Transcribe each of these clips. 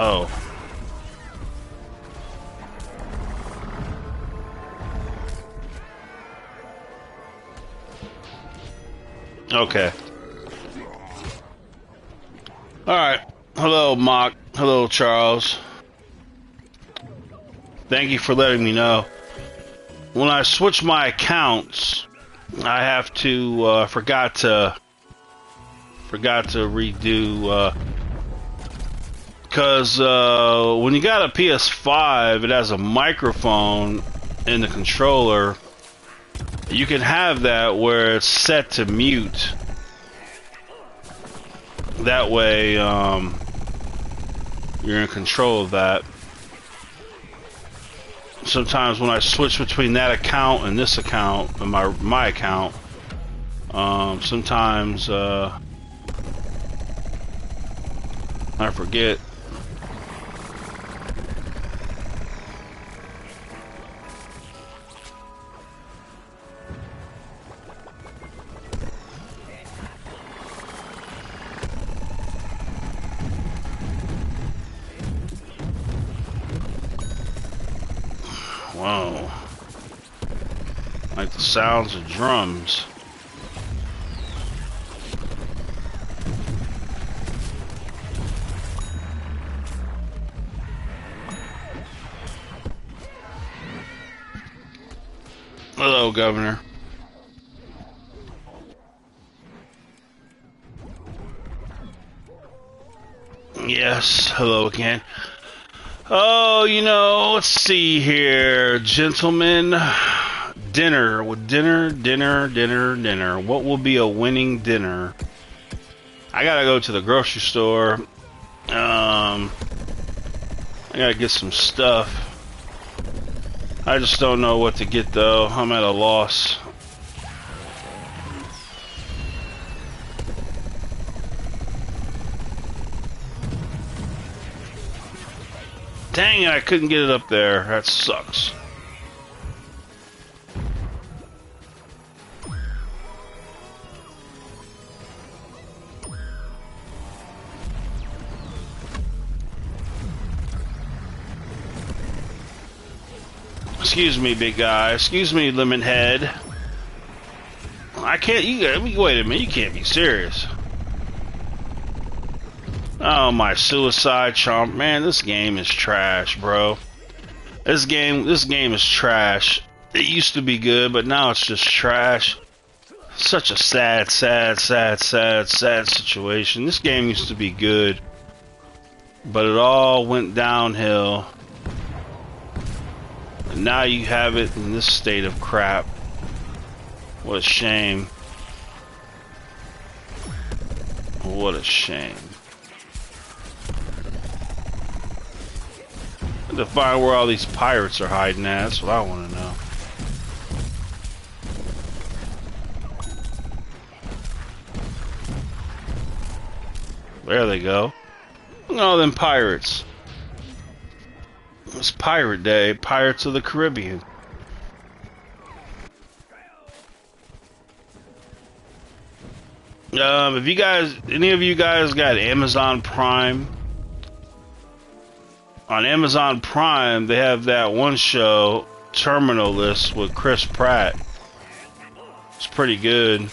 Oh. Okay. Alright. Hello, Mock. Hello, Charles. Thank you for letting me know. When I switch my accounts, I have to, forgot to redo, because when you got a PS5, it has a microphone in the controller. You can have that where it's set to mute. That way, you're in control of that. Sometimes when I switch between that account and this account, and my account, sometimes I forget. Whoa. Like the sounds of drums. Hello, Governor. Yes, hello again. Oh, you know, let's see here, gentlemen. Dinner. What will be a winning dinner? I gotta go to the grocery store. I gotta get some stuff. I just don't know what to get, though. I'm at a loss. Dang it, I couldn't get it up there. That sucks. Excuse me, big guy. Excuse me, lemon head. I can't. Wait a minute. You can't be serious. Oh, my suicide chomp. Man, this game is trash, bro. This game is trash. It used to be good, but now it's just trash. Such a sad situation. This game used to be good, but it all went downhill. And now you have it in this state of crap. What a shame. What a shame. To find where all these pirates are hiding at. That's what I want to know. There they go. Look at all them pirates. It's Pirate Day. Pirates of the Caribbean. If you guys, any of you guys got Amazon Prime? On Amazon Prime, they have that one show, Terminal List, with Chris Pratt. It's pretty good.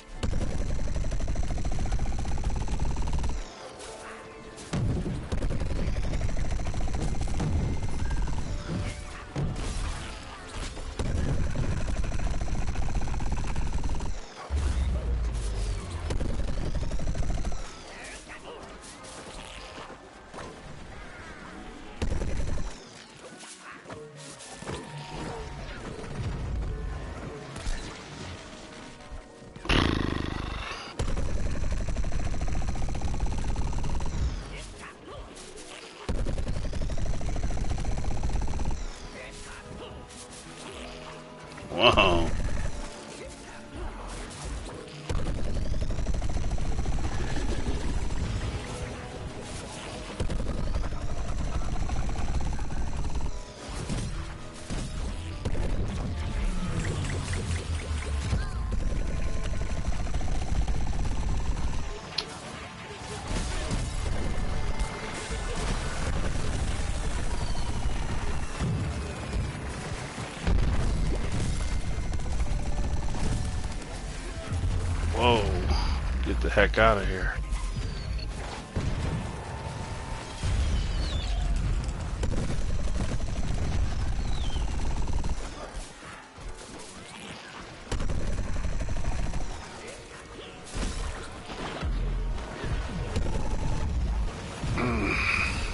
Whoa. Oh, get the heck out of here.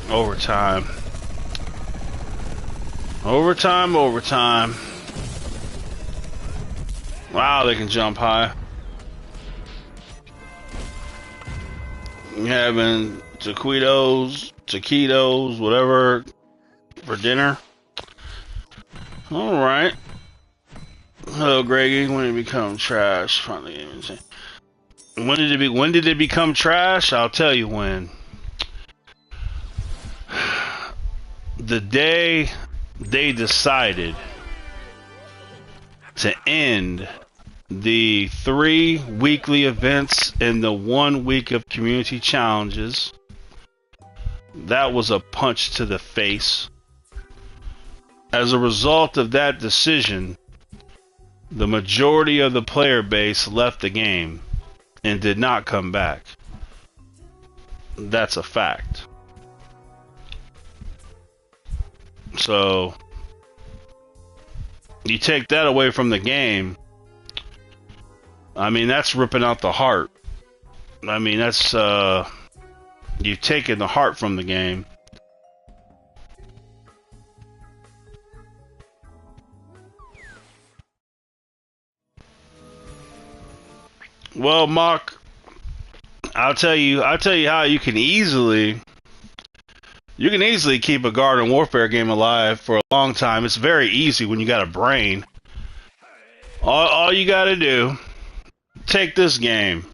Overtime. Overtime, overtime. Wow, they can jump high. You having taquitos, whatever, for dinner? Alright. Hello, Greggy. When did it become trash? Finally, when did it become trash? I'll tell you when. The day they decided to end the 3 weekly events and the 1 week of community challenges, that was a punch to the face. As a result of that decision, the majority of the player base left the game and did not come back. That's a fact. So, you take that away from the game, I mean, that's ripping out the heart. I mean, that's, you've taken the heart from the game. Well, Mark, I'll tell you how you can easily keep a Garden Warfare game alive for a long time. It's very easy when you got a brain. All you got to do, take this game.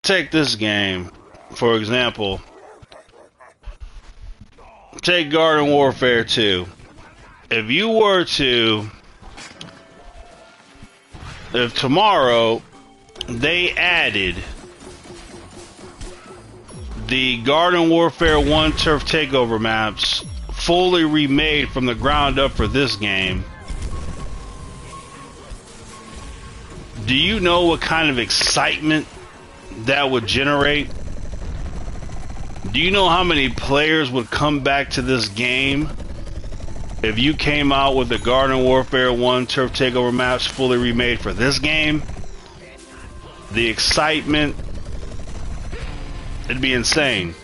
Take this game, for example. Take Garden Warfare 2. If tomorrow they added the Garden Warfare 1 Turf Takeover maps fully remade from the ground up for this game, do you know what kind of excitement that would generate? Do you know how many players would come back to this game if you came out with the Garden Warfare 1 Turf Takeover maps fully remade for this game? The excitement, it'd be insane.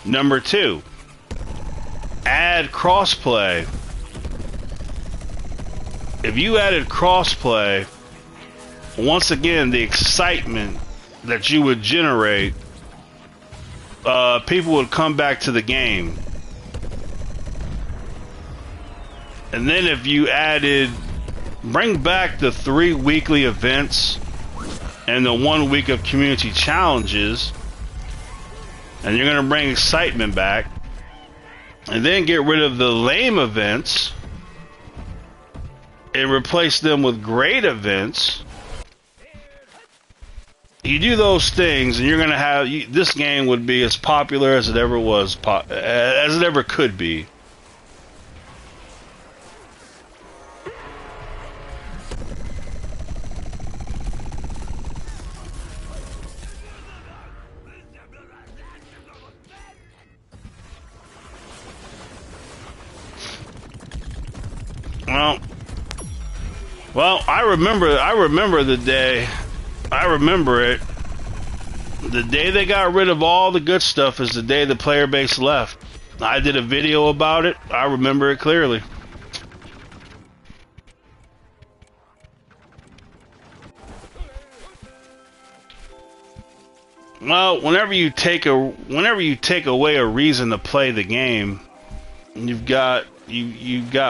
Number 2, add crossplay. If you added crossplay, once again, the excitement that you would generate, people would come back to the game. And then if you bring back the 3 weekly events and the 1 week of community challenges, and you're going to bring excitement back, and then get rid of the lame events and replace them with great events. You do those things, and you're going to have this game would be as popular as it ever was, as it ever could be. Well, I remember the day. I remember it. The day they got rid of all the good stuff is the day the player base left. I did a video about it. I remember it clearly. Well, whenever you take away a reason to play the game, you've got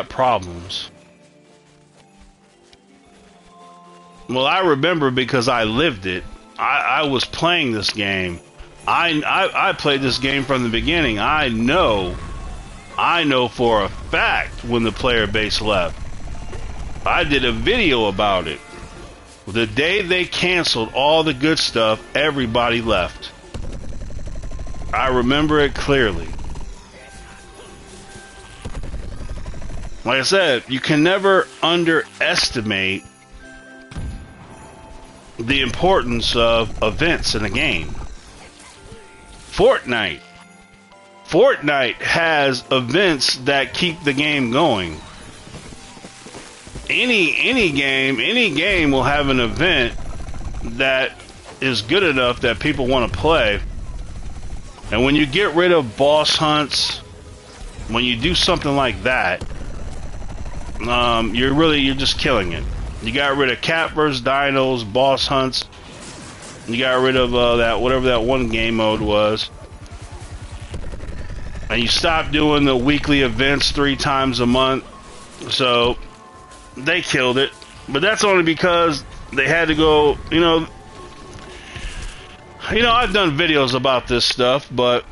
problems. Well, I remember because I lived it. I was playing this game. I played this game from the beginning. I know for a fact when the player base left. I did a video about it. The day they canceled all the good stuff, everybody left. I remember it clearly. Like I said, you can never underestimate the importance of events in a game. Fortnite. Fortnite has events that keep the game going. Any game will have an event that is good enough that people want to play. And when you get rid of boss hunts, when you do something like that, you're just killing it. You got rid of Cat vs. Dinos, boss hunts. You got rid of that whatever that one game mode was, and you stopped doing the weekly events 3 times a month. So they killed it, but that's only because they had to go. I've done videos about this stuff, but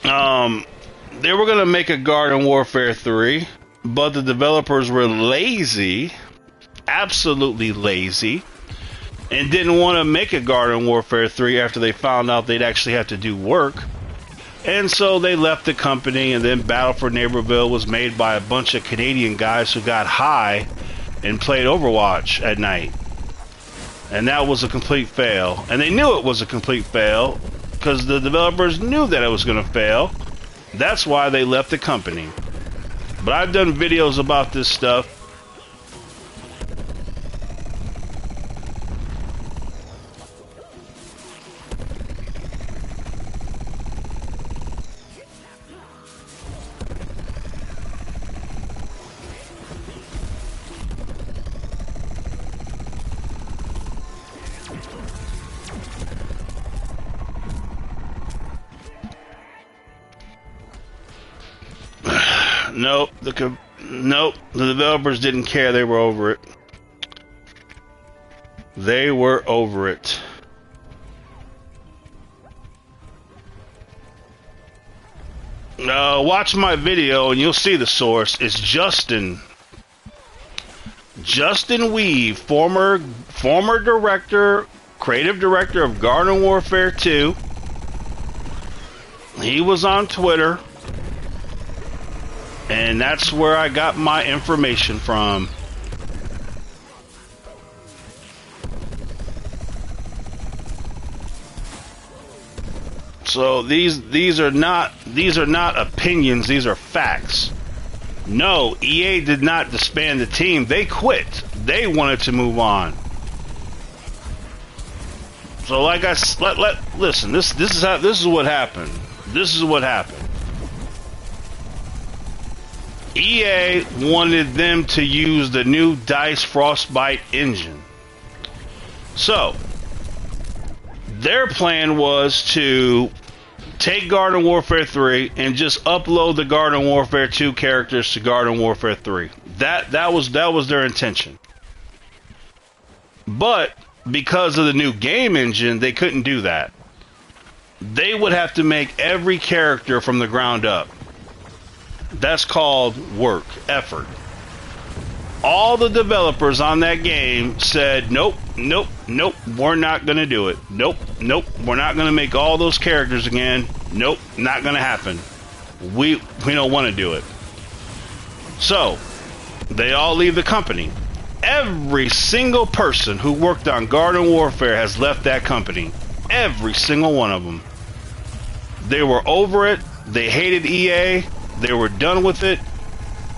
they were gonna make a Garden Warfare 3, but the developers were lazy. Absolutely lazy, and didn't want to make a Garden Warfare 3 after they found out they'd actually have to do work. And so they left the company, and then Battle for Neighborville was made by a bunch of Canadian guys who got high and played Overwatch at night. And that was a complete fail. And they knew it was a complete fail because the developers knew that it was going to fail. That's why they left the company. But I've done videos about this stuff. Nope, the developers didn't care. They were over it. They were over it. Watch my video and you'll see the source. It's Justin Weave, former director, creative director of Garden Warfare 2. He was on Twitter. And that's where I got my information from. So these are not opinions, these are facts. No, EA did not disband the team. They quit. They wanted to move on. So like I listen, this is what happened. This is what happened. EA wanted them to use the new DICE Frostbite engine. So, their plan was to take Garden Warfare 3 and just upload the Garden Warfare 2 characters to Garden Warfare 3. That was their intention. But because of the new game engine, they couldn't do that. They would have to make every character from the ground up. That's called work, effort. All the developers on that game said, nope, we're not going to do it. Nope, we're not going to make all those characters again. Nope, not going to happen. We don't want to do it. So, they all leave the company. Every single person who worked on Garden Warfare has left that company. Every single one of them. They were over it. They hated EA. They were done with it,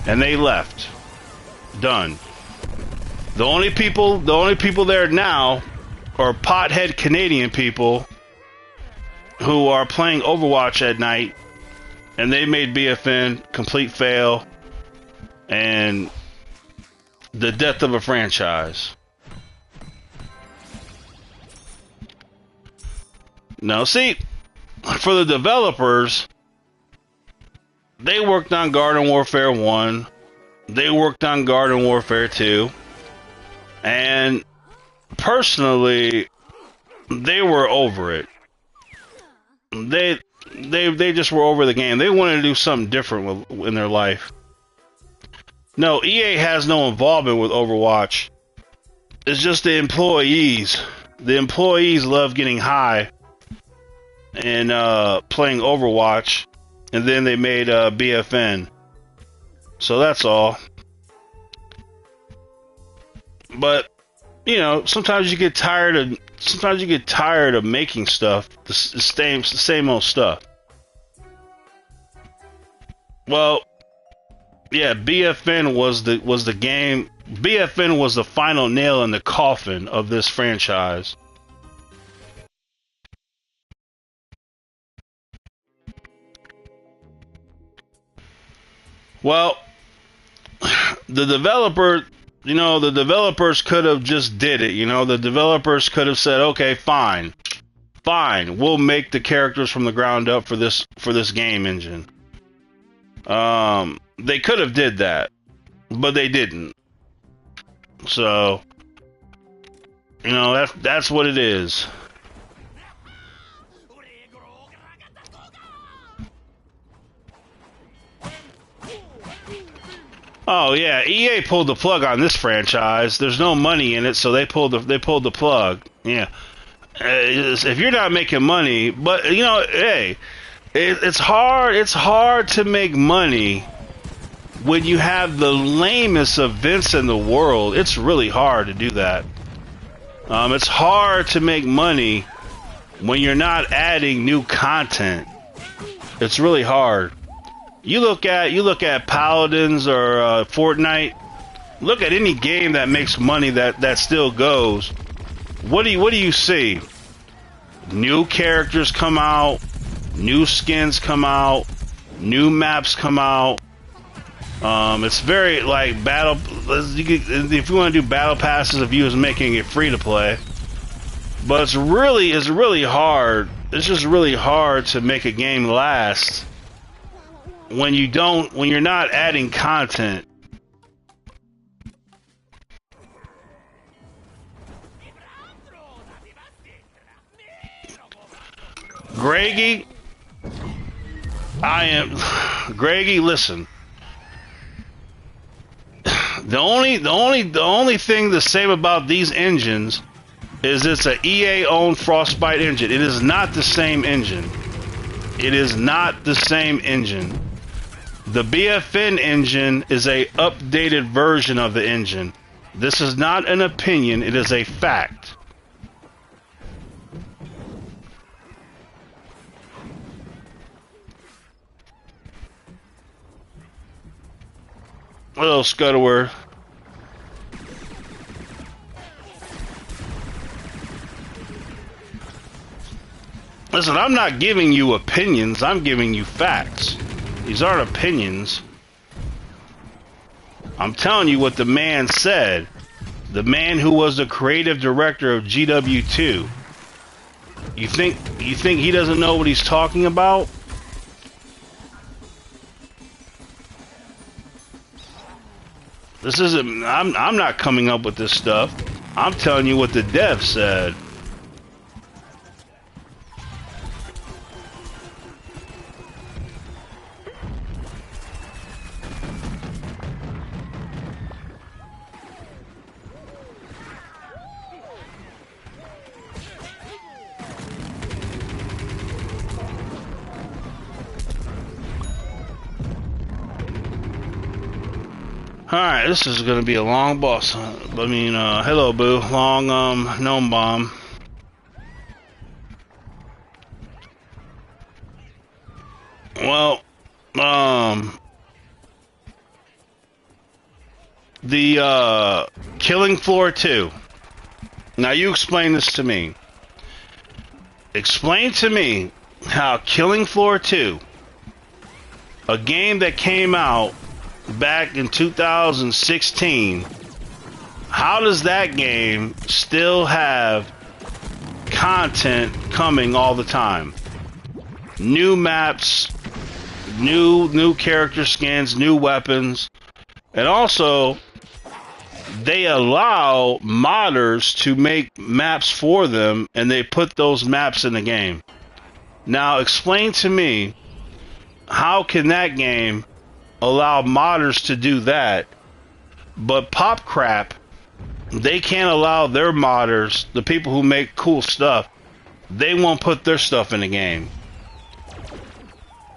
and they left. Done. The only people there now are pothead Canadian people who are playing Overwatch at night, and they made BFN complete fail and the death of a franchise. Now, see, for the developers, they worked on Garden Warfare 1. They worked on Garden Warfare 2. And personally, they were over it. They just were over the game. They wanted to do something different in their life. No, EA has no involvement with Overwatch. It's just the employees. The employees love getting high and playing Overwatch. And then they made BFN. So that's all. But you know, sometimes you get tired of making stuff, the same old stuff. Well, yeah, BFN was the game. BFN was the final nail in the coffin of this franchise. Well, the developers could have just did it. You know, the developers could have said, okay, fine, we'll make the characters from the ground up for this game engine. They could have did that, but they didn't. So, you know, that's what it is. Oh yeah, EA pulled the plug on this franchise. There's no money in it, so they pulled the plug. Yeah, if you're not making money, but you know, hey, it's hard to make money when you have the lamest events in the world. It's really hard to do that. It's hard to make money when you're not adding new content. It's really hard. You look at Paladins or Fortnite. Look at any game that makes money that still goes. What do you see? New characters come out, new skins come out, new maps come out. It's very like battle. If you want to do battle passes, if you was making it free to play, but it's really hard. It's just really hard to make a game last when you're not adding content. Greggy, Greggy, listen. The only thing the same about these engines is it's an EA owned Frostbite engine. It is not the same engine. It is not the same engine. The BFN engine is a updated version of the engine. This is not an opinion, it is a fact. Hello, Scudderworth. Listen, I'm not giving you opinions, I'm giving you facts. These aren't opinions. I'm telling you what the man said. The man who was the creative director of GW2. You think he doesn't know what he's talking about? This isn't. I'm not coming up with this stuff. I'm telling you what the dev said. Alright, this is gonna be a long boss hunt. I mean, hello, boo. Long, gnome bomb. Well, the, Killing Floor 2. Now, you explain this to me. Explain to me how Killing Floor 2, a game that came out back in 2016, how does that game still have content coming all the time? New maps, new character skins, new weapons, and also they allow modders to make maps for them, and they put those maps in the game. Now explain to me, how can that game allow modders to do that, but PopCrap, they can't allow their modders, the people who make cool stuff, they won't put their stuff in the game.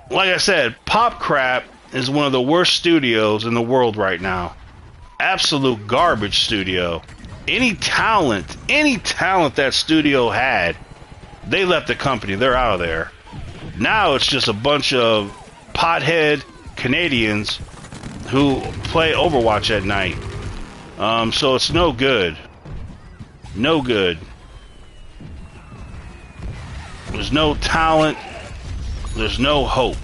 Like I said, PopCrap is one of the worst studios in the world right now. Absolute garbage studio. Any talent that studio had, they left the company. They're out of there. Now it's just a bunch of pothead Canadians who play Overwatch at night. So it's no good. No good. There's no talent. There's no hope.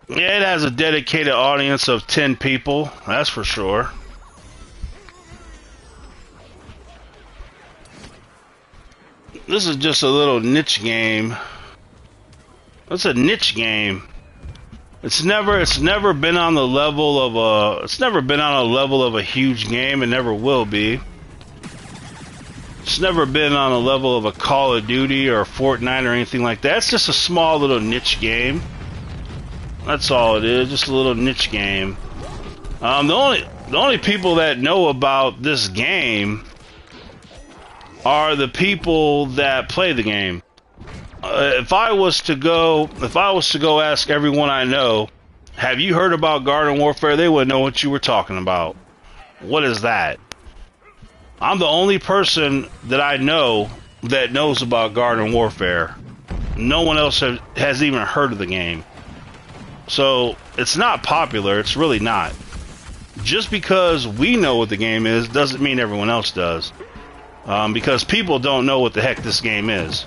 Yeah, it has a dedicated audience of 10 people, that's for sure. This is just a little niche game. It's a niche game. It's never been on the level of a huge game. It never will be. It's never been on a level of a Call of Duty or Fortnite or anything like that. It's just a small little niche game. That's all it is, just a little niche game. The only people that know about this game are the people that play the game. If I was to go ask everyone I know, have you heard about Garden Warfare? They wouldn't know what you were talking about. What is that? I'm the only person that I know that knows about Garden Warfare. No one else has even heard of the game. So, it's not popular, it's really not. Just because we know what the game is, doesn't mean everyone else does. Because people don't know what the heck this game is.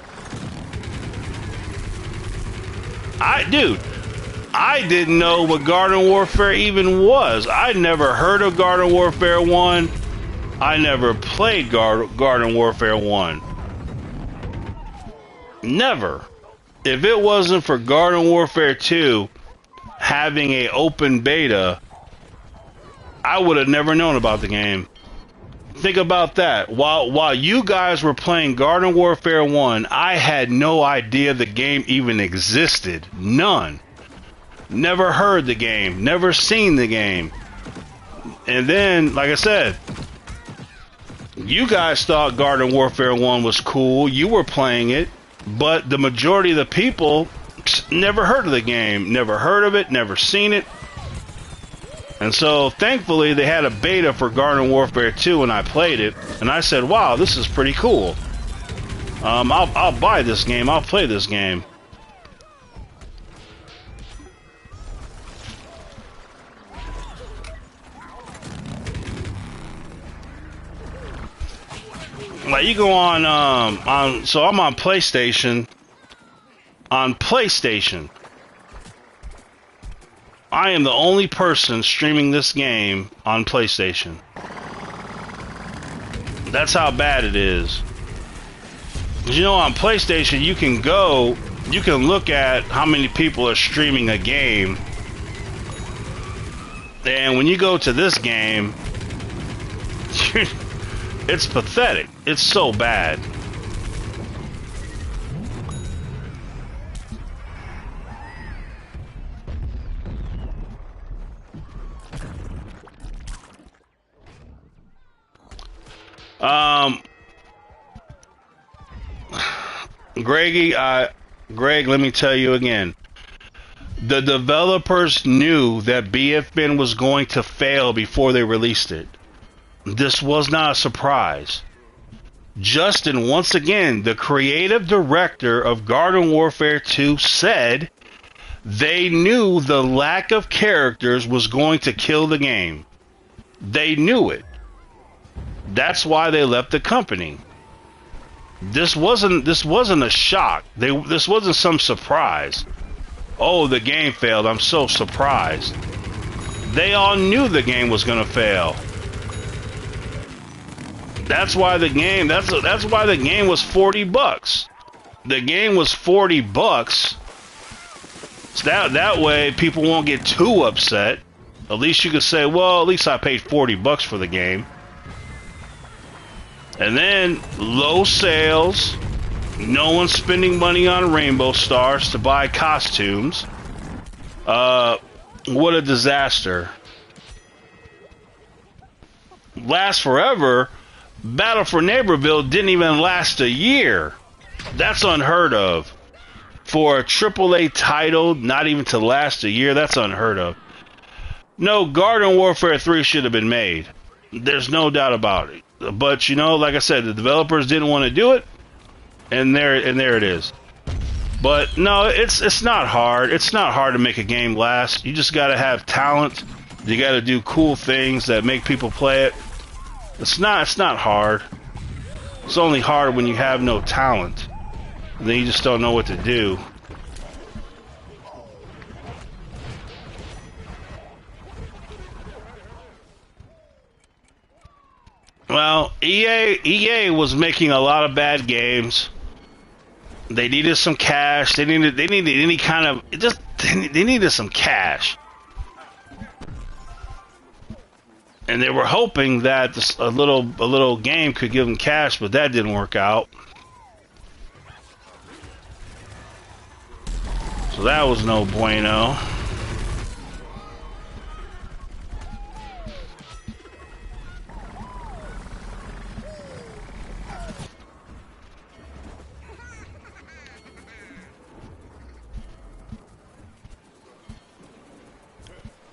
I didn't know what Garden Warfare even was. I never heard of Garden Warfare 1. I never played Garden Warfare 1. Never. If it wasn't for Garden Warfare 2 having an open beta, I would have never known about the game. Think about that. While you guys were playing Garden Warfare 1, I had no idea the game even existed. None. Never heard the game. Never seen the game. And then, like I said, you guys thought Garden Warfare 1 was cool. You were playing it. But the majority of the people never heard of the game. Never heard of it. Never seen it. And so, thankfully, they had a beta for Garden Warfare 2 and I played it. And I said, wow, this is pretty cool. I'll buy this game. I'll play this game. Like, you go so I'm on PlayStation. On PlayStation, I am the only person streaming this game on PlayStation. That's how bad it is. You know, on PlayStation, you can look at how many people are streaming a game. And when you go to this game, it's pathetic. It's so bad. Greg, let me tell you again. The developers knew that BFN was going to fail before they released it. This was not a surprise. Justin, once again, the creative director of Garden Warfare 2, said they knew the lack of characters was going to kill the game. They knew it. That's why they left the company. This wasn't a shock. This wasn't some surprise. Oh, the game failed. I'm so surprised. They all knew the game was going to fail. That's why the game was $40. The game was $40. So that way people won't get too upset. At least you could say, well, at least I paid $40 for the game. And then, low sales, no one's spending money on Rainbow Stars to buy costumes. What a disaster. Last forever, Battle for Neighborville didn't even last a year. That's unheard of. For a AAA title not even to last a year, that's unheard of. No, Garden Warfare 3 should have been made. There's no doubt about it. But, you know, like I said, the developers didn't want to do it, and there it is. But, no, it's not hard. It's not hard to make a game last. You just got to have talent. You got to do cool things that make people play it. It's not hard. It's only hard when you have no talent. And then you just don't know what to do. Well, EA was making a lot of bad games. They needed some cash. They needed any kind of they needed some cash. And they were hoping that a little game could give them cash, but that didn't work out. So that was no bueno.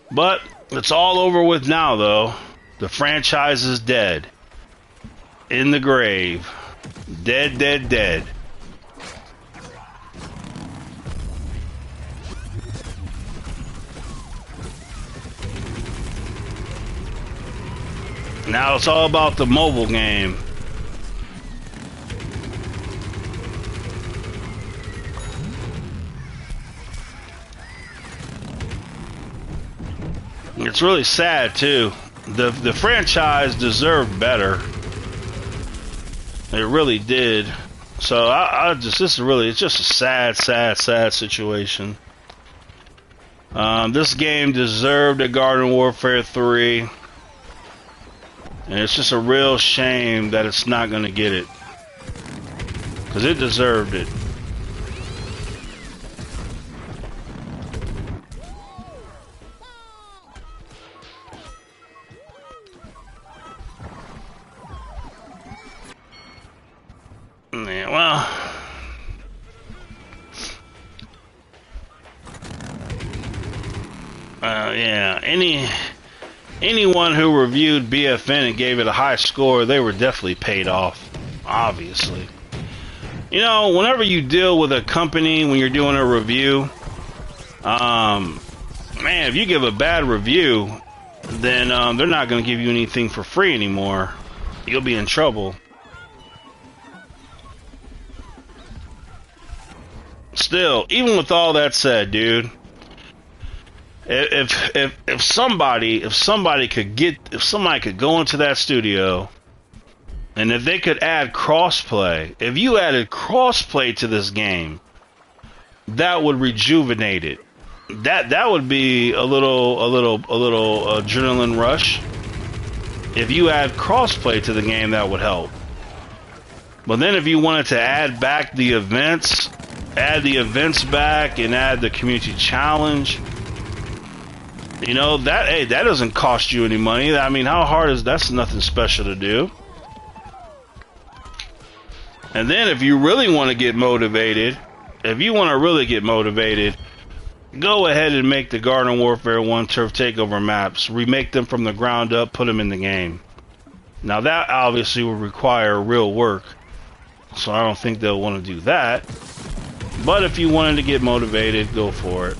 But it's all over with now, though. The franchise is dead. In the grave. Dead, dead, dead. Now it's all about the mobile game. It's really sad too. The franchise deserved better. It really did. So it's just a sad situation. This game deserved a Garden Warfare 3. And it's just a real shame that it's not going to get it. Because it deserved it. Yeah, well... yeah, anyone who reviewed BFN and gave it a high score, they were definitely paid off, obviously. You know, whenever you deal with a company when you're doing a review, man, if you give a bad review, then they're not going to give you anything for free anymore. You'll be in trouble. Still, even with all that said, dude, if somebody could go into that studio, and if they could add crossplay, if you added crossplay to this game, that would rejuvenate it. That would be a little adrenaline rush. If you add crossplay to the game, that would help. But then if you wanted to add back the events, add the events back and add the community challenge, you know, that doesn't cost you any money. I mean, how hard is that's nothing special to do. And then if you really want to get motivated, go ahead and make the Garden Warfare 1 Turf Takeover maps, remake them from the ground up, put them in the game. Now that obviously will require real work, so I don't think they'll want to do that. But if you wanted to get motivated, go for it.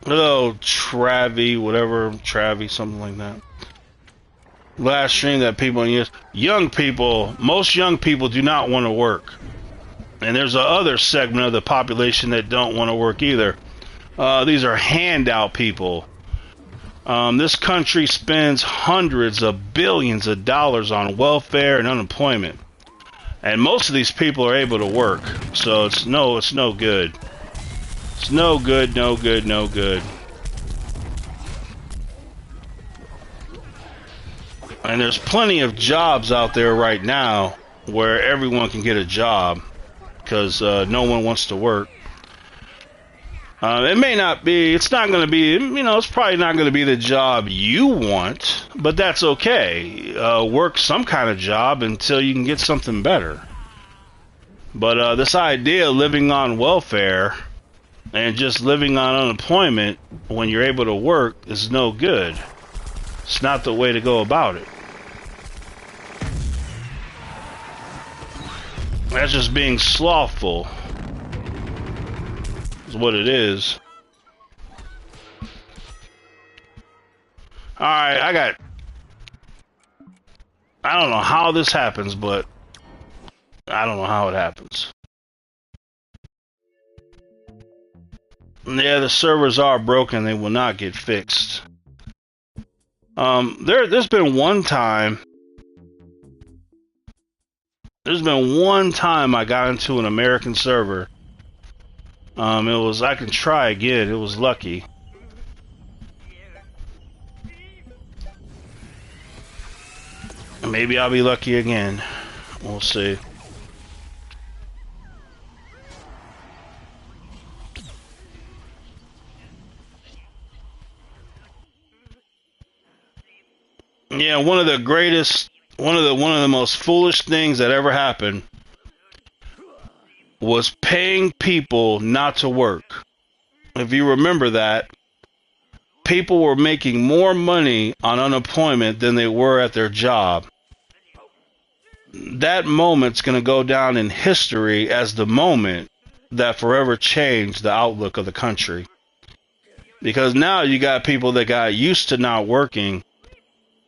Hello, Travie, something like that. Last stream that people use. Most young people do not want to work. And there's a other segment of the population that don't want to work either. These are handout people. This country spends hundreds of billions of dollars on welfare and unemployment. And most of these people are able to work. So it's no good. It's no good. And there's plenty of jobs out there right now where everyone can get a job because no one wants to work. It may not be, it's not going to be, it's probably not going to be the job you want, but that's okay. Work some kind of job until you can get something better. But this idea of living on welfare and just living on unemployment when you're able to work is no good. It's not the way to go about it. That's just being slothful. Is what it is. Alright, I don't know how this happens, but I don't know how it happens. Yeah, the servers are broken. They will not get fixed. There's been one time I got into an American server. I can try again. It was lucky. Maybe I'll be lucky again. We'll see. Yeah, one of the most foolish things that ever happened was paying people not to work. If you remember that, people were making more money on unemployment than they were at their job. That moment's going to go down in history as the moment that forever changed the outlook of the country. Because now you got people that got used to not working.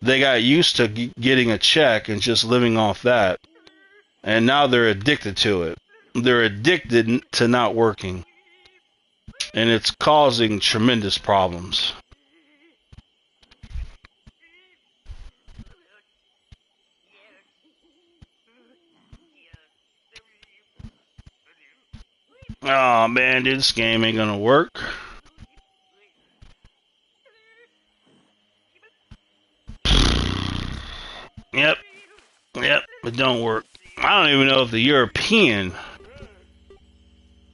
They got used to getting a check and just living off that. And now they're addicted to it. They're addicted to not working. And it's causing tremendous problems. Oh man, dude, this game ain't gonna work. Yep, it don't work. I don't even know if the European...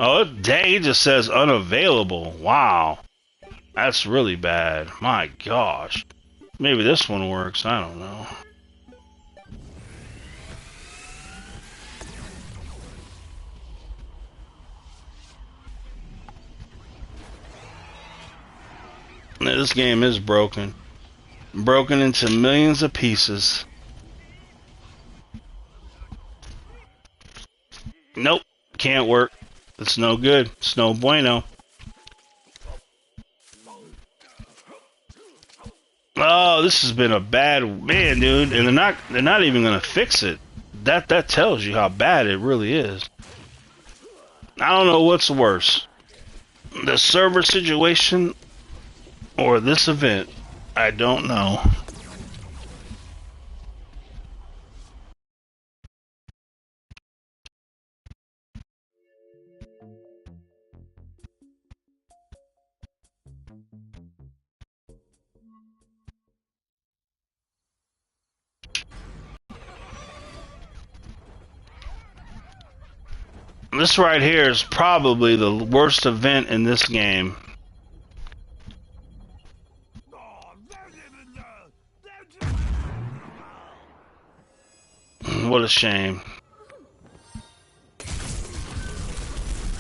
Oh, dang, it just says unavailable. Wow. That's really bad. My gosh. Maybe this one works, I don't know. This game is broken. Broken into millions of pieces. Nope, can't work. It's no good. It's no bueno. Oh, this has been a bad man, dude. And they're not even gonna fix it. That tells you how bad it really is. I don't know what's worse. The server situation or this event. I don't know. This right here is probably the worst event in this game. What a shame.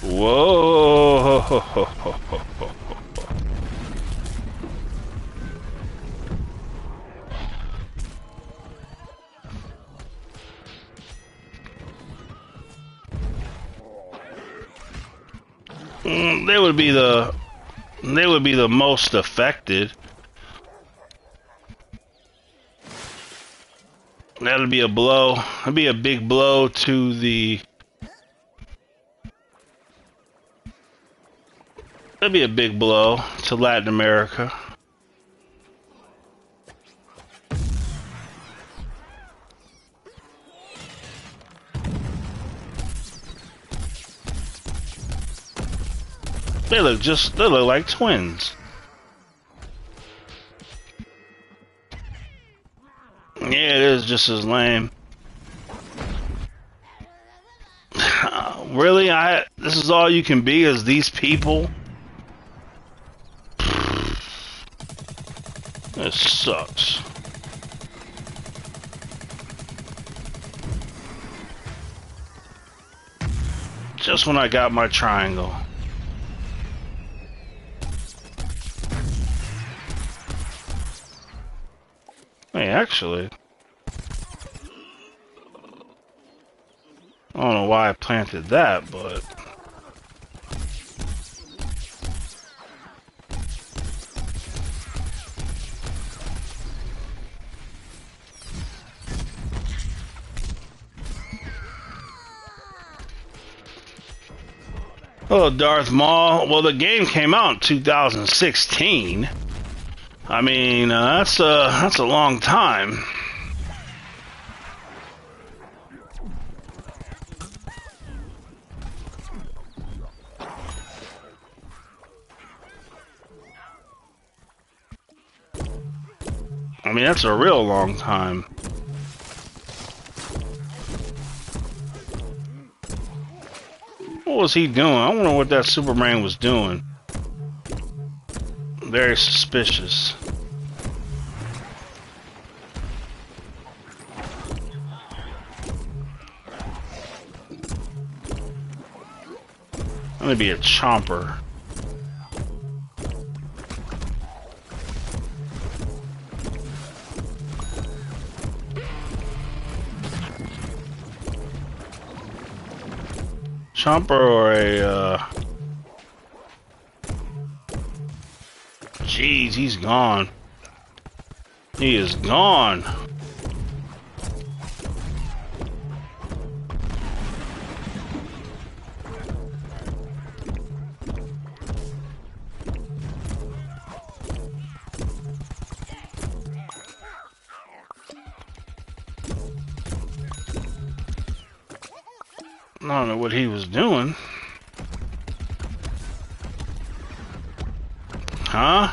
Whoa. They would be the most affected. That'd be a blow. That'd be a big blow to the... That'd be a big blow to Latin America. They look like twins. Yeah, it is just as lame. Really? This is all you can be, is these people? just sucks. Just when I got my triangle. Hey, actually, I don't know why I planted that, but hello, Darth Maul. Well, the game came out in 2016. I mean, that's a long time. I mean, that's a real long time. What was he doing? I wonder what that Superman was doing. Very suspicious. I'm gonna be a chomper. Chomper or a, Jeez, he's gone. He is gone. I don't know what he was doing. Huh?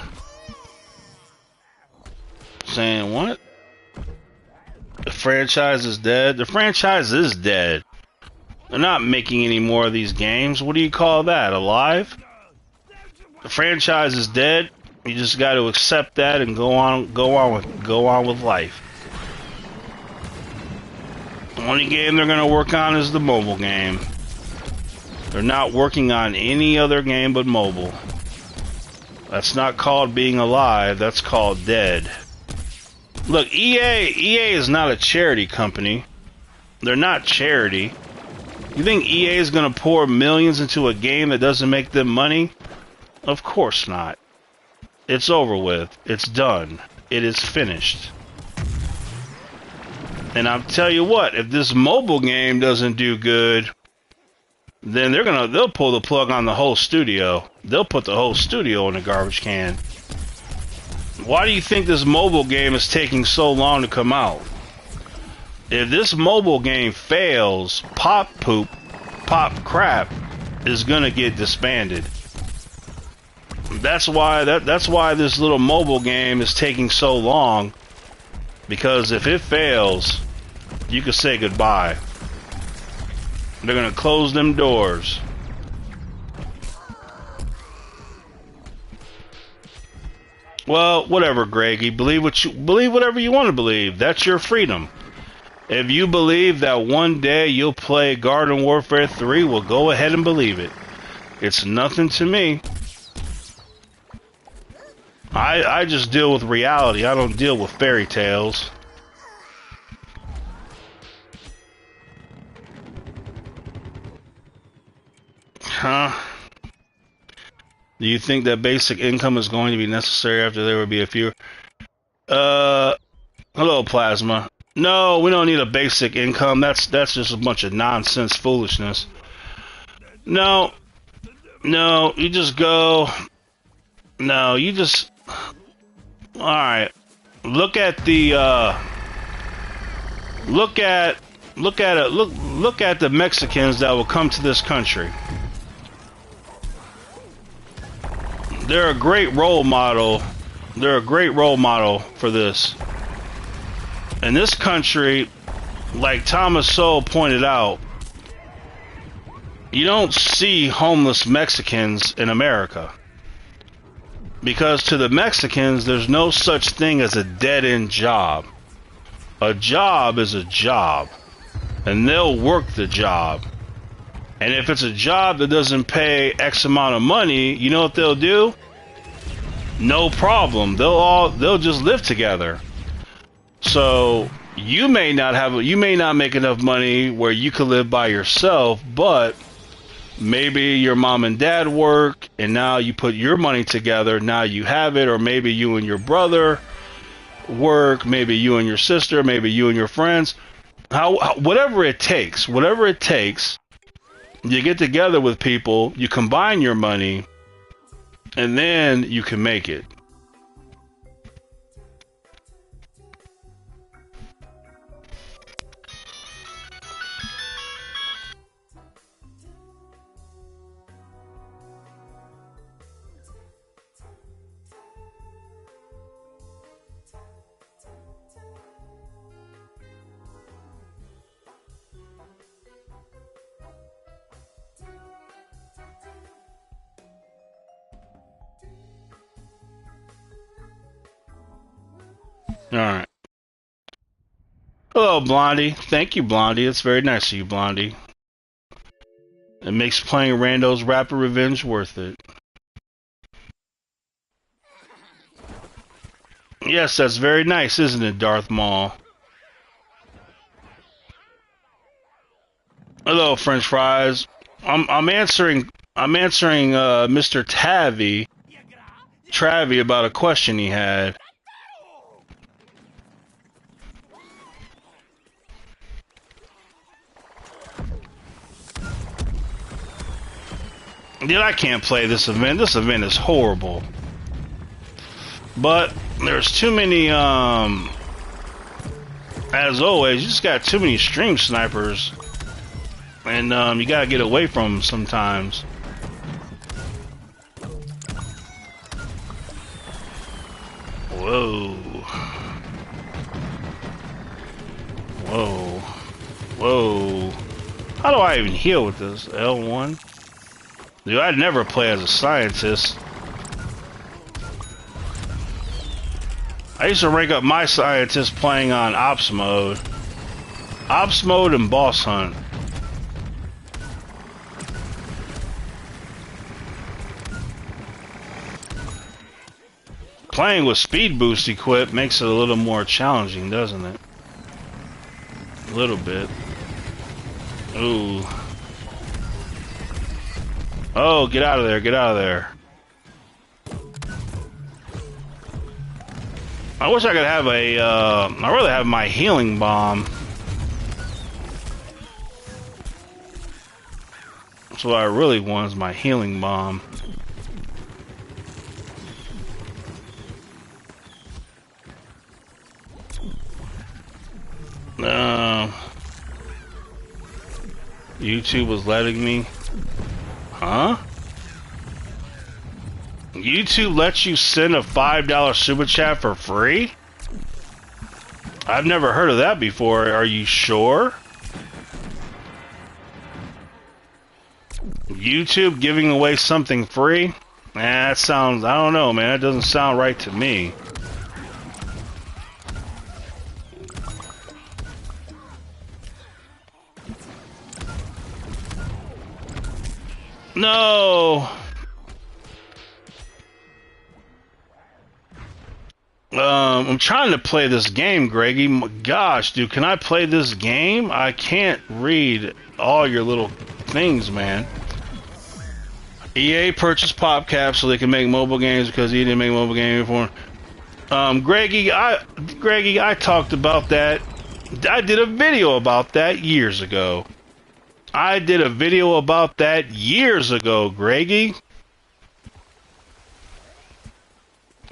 Saying what? The franchise is dead? The franchise is dead. They're not making any more of these games. What do you call that? Alive? The franchise is dead. You just got to accept that and go on with life. The only game they're going to work on is the mobile game. They're not working on any other game but mobile. That's not called being alive, that's called dead. Look, EA is not a charity company. They're not charity. You think EA is going to pour millions into a game that doesn't make them money? Of course not. It's over with. It's done. It is finished. And I'll tell you what, if this mobile game doesn't do good, then they'll pull the plug on the whole studio. They'll put the whole studio in the garbage can. Why do you think this mobile game is taking so long to come out? If this mobile game fails, Pop Crap is gonna get disbanded. That's why this little mobile game is taking so long. Because if it fails, you can say goodbye. They're gonna close them doors. Well, whatever, Greggy. Believe whatever you want to believe. That's your freedom. If you believe that one day you'll play Garden Warfare 3, well, go ahead and believe it. It's nothing to me. I just deal with reality. I don't deal with fairy tales. Huh? Do you think that basic income is going to be necessary after there will be a few? Hello, Plasma. No, we don't need a basic income. That's just a bunch of nonsense foolishness. No, you just go. No, you just. All right. Look at the. Look at the Mexicans that will come to this country. They're a great role model. They're a great role model for this. In this country, like Thomas Sowell pointed out, you don't see homeless Mexicans in America. Because to the Mexicans, there's no such thing as a dead-end job. A job is a job, and they'll work the job. And if it's a job that doesn't pay X amount of money, you know what they'll do? No problem. They'll just live together. So you may not make enough money where you could live by yourself, but maybe your mom and dad work, and now you put your money together. Now you have it, or maybe you and your brother work, maybe you and your sister, maybe you and your friends. Whatever it takes, you get together with people, you combine your money, and then you can make it. All right. Hello, Blondie. Thank you, Blondie. It's very nice of you, Blondie. It makes playing Rando's Rapid Revenge worth it. Yes, that's very nice, isn't it, Darth Maul? Hello, French fries. I'm answering Mr. Travie about a question he had. Dude, I can't play this event. This event is horrible. But there's too many, as always, you just got too many stream snipers. And, you gotta get away from them sometimes. Whoa. Whoa. Whoa. How do I even heal with this? L1? Dude, I'd never play as a scientist. I used to rank up my scientist playing on Ops mode. Ops mode and Boss Hunt. Playing with Speed Boost equipped makes it a little more challenging, doesn't it? A little bit. Ooh. Oh, get out of there, get out of there. I wish I could have a, I'd rather have my healing bomb. That's what I really want, is my healing bomb. YouTube was letting me. Huh? YouTube lets you send a $5 super chat for free? I've never heard of that before. Are you sure? YouTube giving away something free? That sounds, I don't know, man. That doesn't sound right to me. No. I'm trying to play this game, Greggy. Gosh, dude, can I play this game? I can't read all your little things, man. EA purchased PopCap so they can make mobile games because he didn't make mobile games before. Greggy, I talked about that. I did a video about that years ago. Greggy.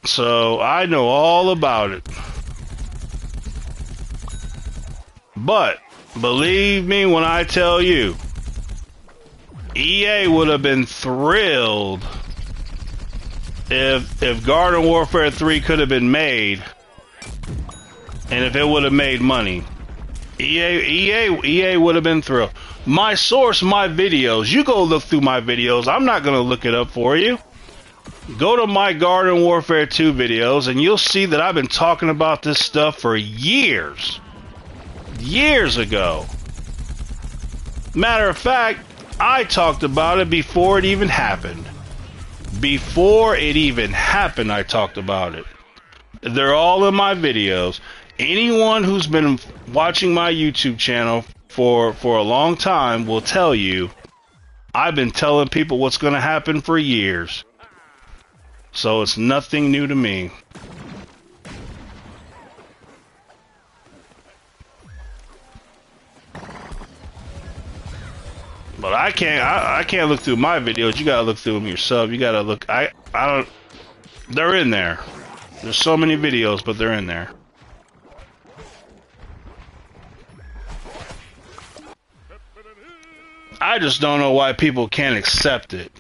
So, I know all about it. But, believe me when I tell you, EA would have been thrilled if Garden Warfare 3 could have been made, and if it would have made money. EA would have been thrilled. My source, my videos. You go look through my videos. I'm not going to look it up for you. Go to my Garden Warfare 2 videos and you'll see that I've been talking about this stuff for years. Years ago. Matter of fact, I talked about it before it even happened. Before it even happened, I talked about it. They're all in my videos. Anyone who's been watching my YouTube channel for a long time will tell you I've been telling people what's going to happen for years. So it's nothing new to me. But I can't look through my videos. You gotta look through them yourself. You gotta look. I don't. They're in there. There's so many videos, but they're in there. I just don't know why people can't accept it.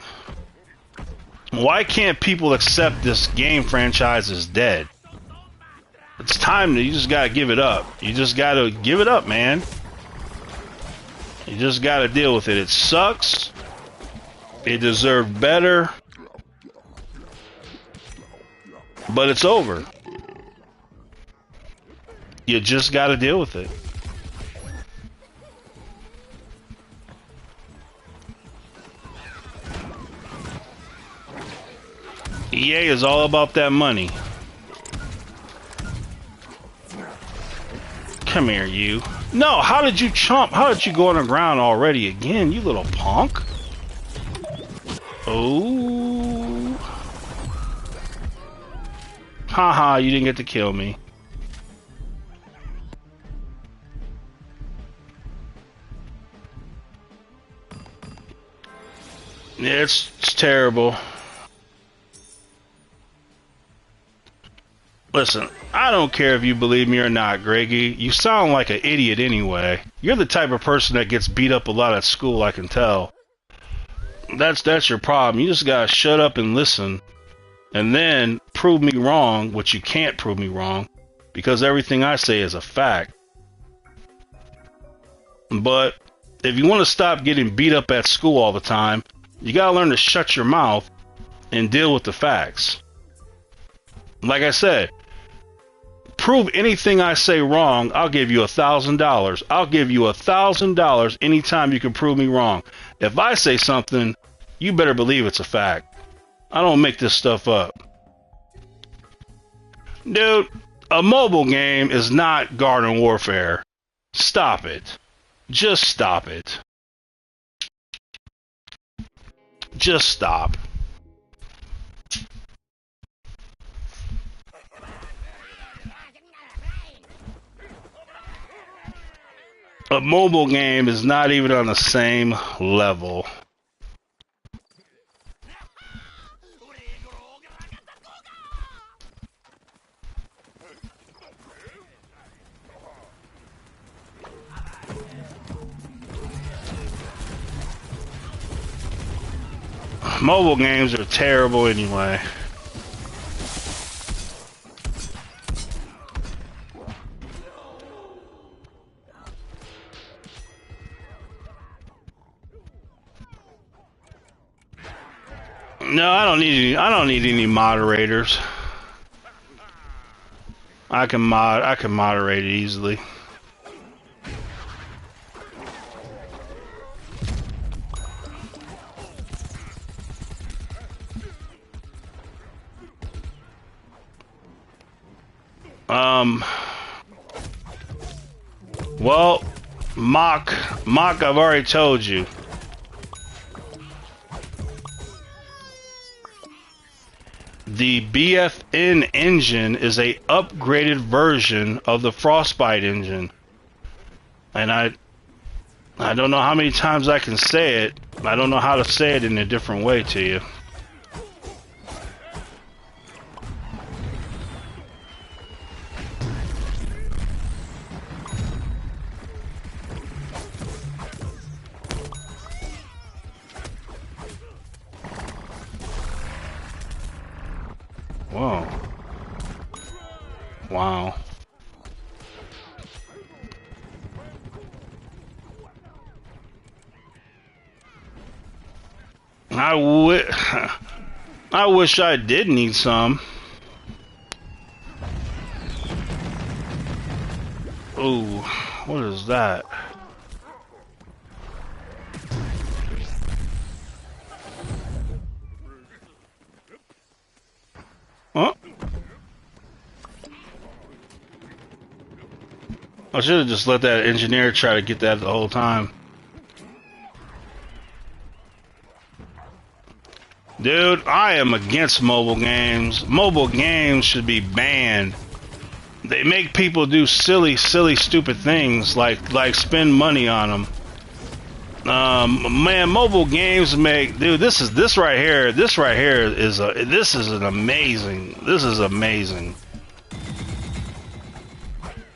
Why can't people accept this game franchise is dead? It's time to, you just gotta give it up. You just gotta give it up, man. You just gotta deal with it. It sucks. It deserved better. But it's over. You just gotta deal with it. EA is all about that money. Come here, you. No, how did you chomp? How did you go on the ground already again, you little punk? Oh. Haha, you didn't get to kill me. Yeah, it's terrible. Listen, I don't care if you believe me or not, Greggy. You sound like an idiot anyway. You're the type of person that gets beat up a lot at school, I can tell. That's your problem. You just gotta shut up and listen. And then prove me wrong, which you can't prove me wrong, because everything I say is a fact. But if you want to stop getting beat up at school all the time, you gotta learn to shut your mouth and deal with the facts. Like I said, prove anything I say wrong, I'll give you $1,000. I'll give you $1,000 anytime you can prove me wrong. If I say something, you better believe it's a fact. I don't make this stuff up. Dude, a mobile game is not Garden Warfare. Stop it. Just stop it. Just stop. A mobile game is not even on the same level. Mobile games are terrible anyway. No, I don't need any moderators. I can moderate it easily. Well, Mock, I've already told you. The BFN engine is a upgraded version of the Frostbite engine. And I don't know how many times I can say it. I don't know how to say it in a different way to you. Whoa. Wow. I wish I did need some. Ooh, what is that? Huh? I should have just let that engineer try to get that the whole time. Dude, I am against mobile games. Mobile games should be banned. They make people do silly, stupid things like spend money on them. Man, mobile games make, dude. This right here is amazing.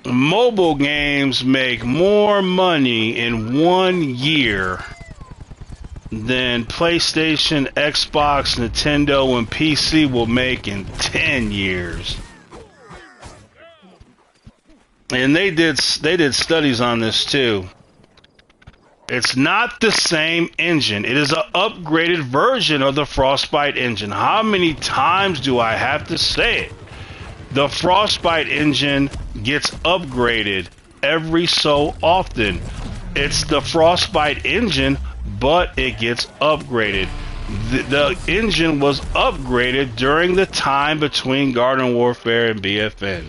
Mobile games make more money in 1 year than PlayStation, Xbox, Nintendo, and PC will make in 10 years. And they did studies on this too. It's not the same engine. It is an upgraded version of the Frostbite engine. How many times do I have to say it? The Frostbite engine gets upgraded every so often. It's the Frostbite engine, but it gets upgraded. The engine was upgraded during the time between Garden Warfare and BFN.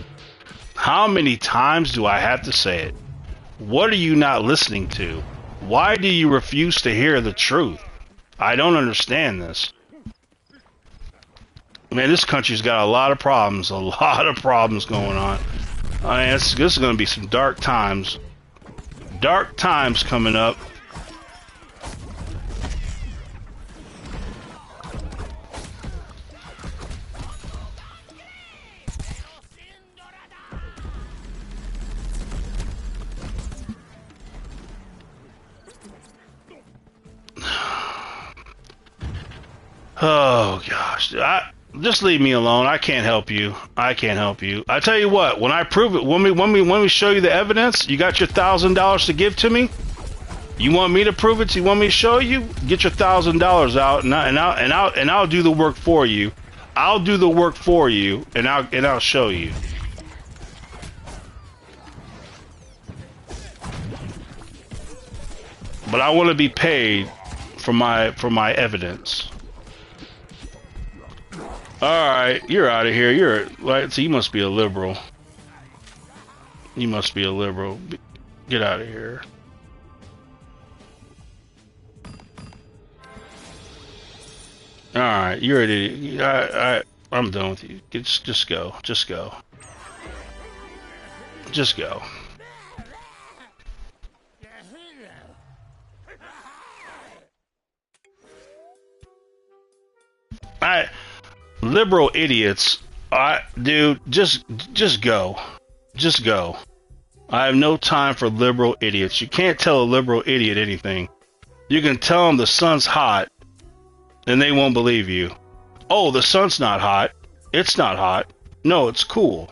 How many times do I have to say it? What are you not listening to? Why do you refuse to hear the truth? I don't understand this. Man, this country's got a lot of problems going on. I mean, this is going to be some dark times. Dark times coming up. Oh gosh, just leave me alone. I can't help you. I tell you what. When I prove it, when we show you the evidence, you got your $1,000 to give to me. You want me to prove it? You want me to show you? Get your $1,000 out, and I'll do the work for you. I'll do the work for you, and I'll show you. But I want to be paid for my evidence. Alright, you're out of here. So you must be a liberal. You must be a liberal. Get out of here. Alright, you're an idiot. I'm done with you. Just go. Just go. Just go. Liberal idiots, dude, just go. Just go. I have no time for liberal idiots. You can't tell a liberal idiot anything. You can tell them the sun's hot, and they won't believe you. Oh, the sun's not hot. It's not hot. No, it's cool.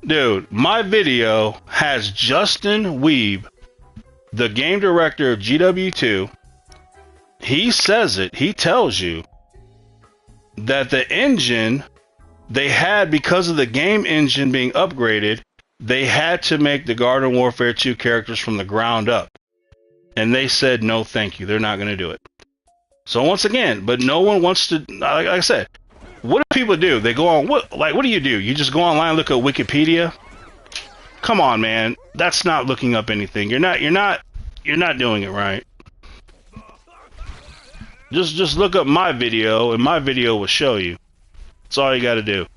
Dude, my video has Justin Weeb, the game director of GW2. He says it. He tells you that the engine they had, because of the game engine being upgraded, they had to make the Garden Warfare 2 characters from the ground up. And they said, no, thank you. They're not going to do it. So once again, but no one wants to, like I said, what do people do? They go on, what do? You just go online and look at Wikipedia? Come on, man. That's not looking up anything. You're not doing it right. Just look up my video, and my video will show you. That's all you got to do.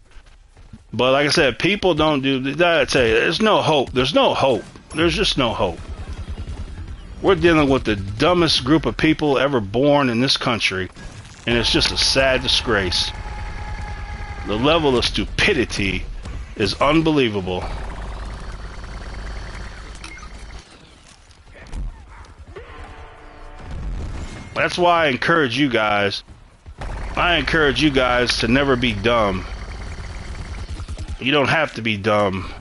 But like I said, people don't do that. I tell you, there's no hope. There's no hope. There's just no hope. We're dealing with the dumbest group of people ever born in this country, and it's just a sad disgrace. The level of stupidity is unbelievable. That's why I encourage you guys. To never be dumb. You don't have to be dumb.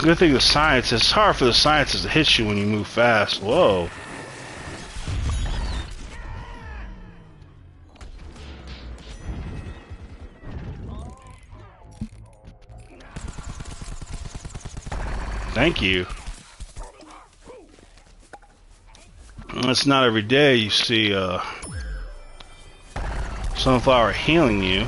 Good thing the scientists, it's hard for the scientists to hit you when you move fast. Whoa. Thank you. It's not every day you see Sunflower healing you.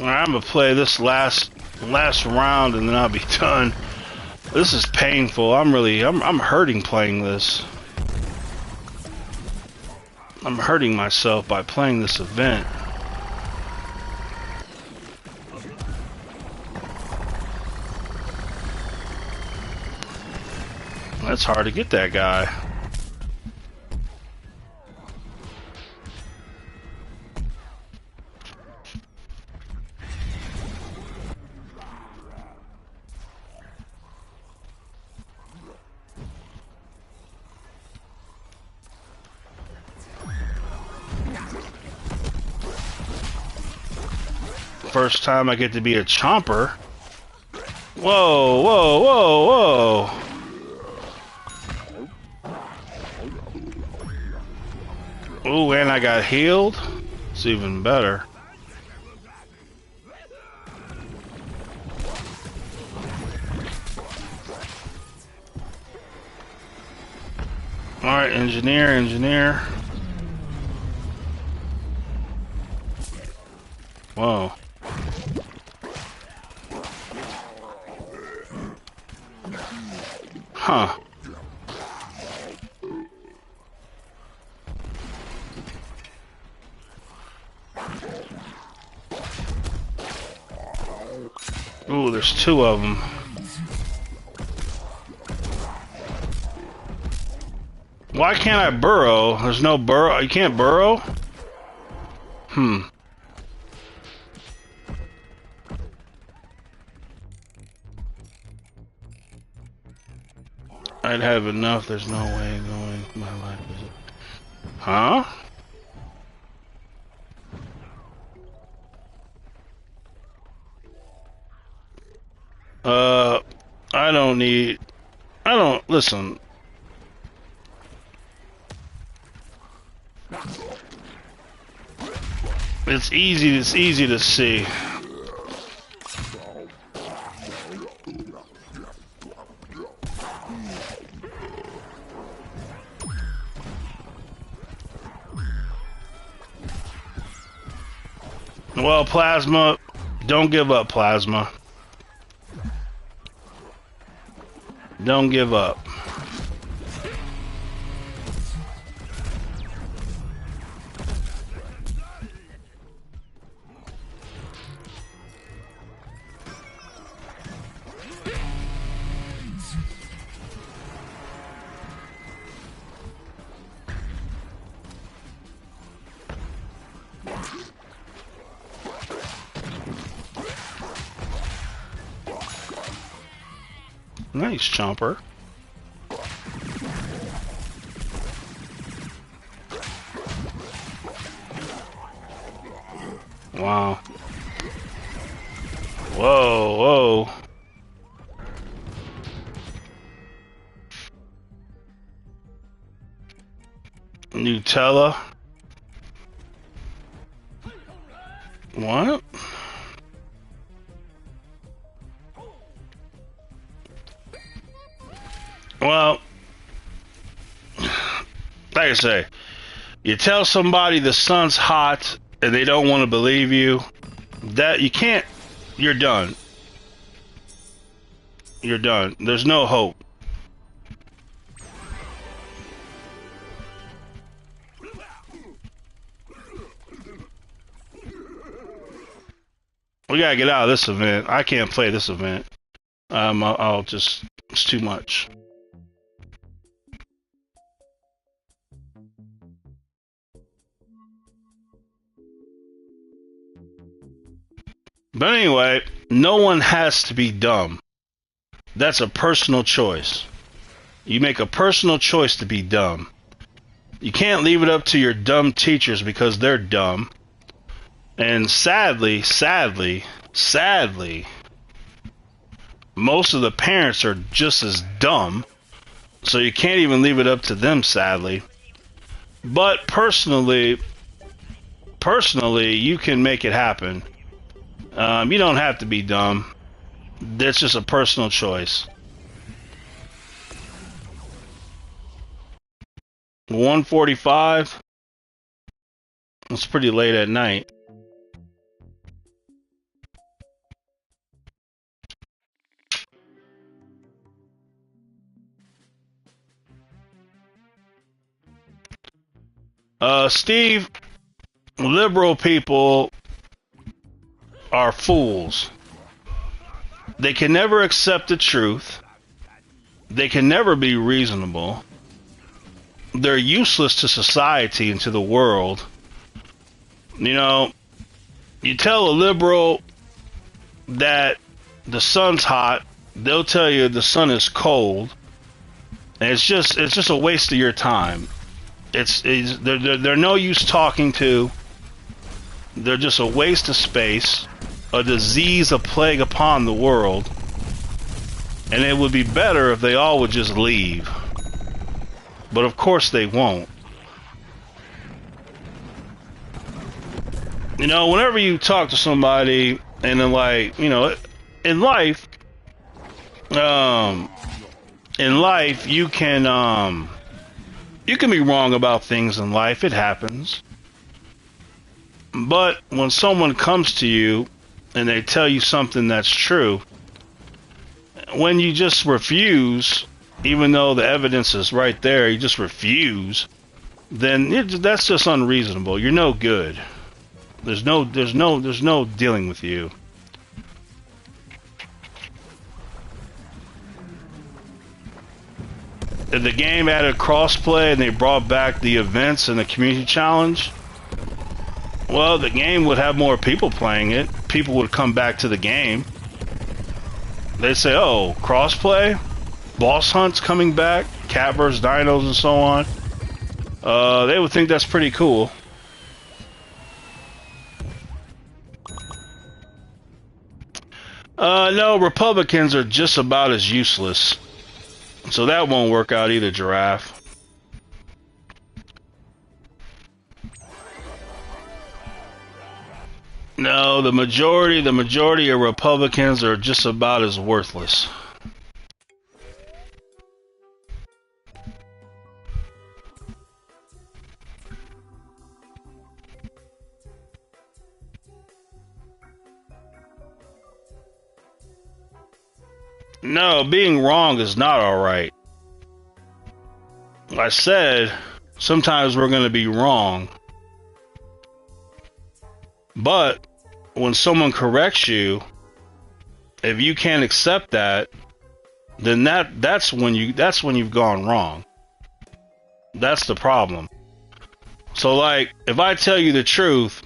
I'm gonna play this last round and then I'll be done. This is painful. I'm hurting playing this. I'm hurting myself by playing this event. That's hard to get that guy. First time I get to be a chomper. Whoa, whoa, whoa, whoa. Ooh, and I got healed. It's even better. Alright, engineer. Whoa. Huh. Ooh, there's two of them. Why can't I burrow? There's no burrow. You can't burrow? I'd have enough. There's no way of going. My life is it. Huh? I don't listen. It's easy to see. Well, Plasma, don't give up, Plasma. Don't give up. Nice, Chomper. Wow. Whoa, whoa. Nutella. What? Well, like I say, you tell somebody the sun's hot and they don't want to believe you, that you can't, you're done. You're done. There's no hope. We gotta get out of this event. I can't play this event. I'll just, it's too much. But anyway, no one has to be dumb. That's a personal choice. You make a personal choice to be dumb. You can't leave it up to your dumb teachers because they're dumb. And sadly, most of the parents are just as dumb, so you can't even leave it up to them, sadly. But personally, you can make it happen. You don't have to be dumb. That's just a personal choice. 1:45. It's pretty late at night. Steve, liberal people are fools. They can never accept the truth. They can never be reasonable. They're useless to society and to the world. You know, you tell a liberal that the sun's hot, they'll tell you the sun is cold. And it's just a waste of your time. They're no use talking to. They're just a waste of space, a disease, a plague upon the world. And it would be better if they all would just leave. But of course they won't. You know, whenever you talk to somebody and then, like, you know, in life you can be wrong about things in life. It happens. But when someone comes to you and they tell you something that's true, when you just refuse, even though the evidence is right there, you just refuse, then that's just unreasonable. You're no good. There's no dealing with you. If the game added crossplay and they brought back the events and the community challenge, well, the game would have more people playing it. People would come back to the game. They'd say, oh, crossplay? Boss hunts coming back? Cat vs. Dinos and so on? They would think that's pretty cool. No, Republicans are just about as useless. So that won't work out either, Giraffe. No, the majority of Republicans are just about as worthless. No, being wrong is not alright. I said, sometimes we're going to be wrong. But when someone corrects you, if you can't accept that, then that's when you've gone wrong. That's the problem. So, like, if I tell you the truth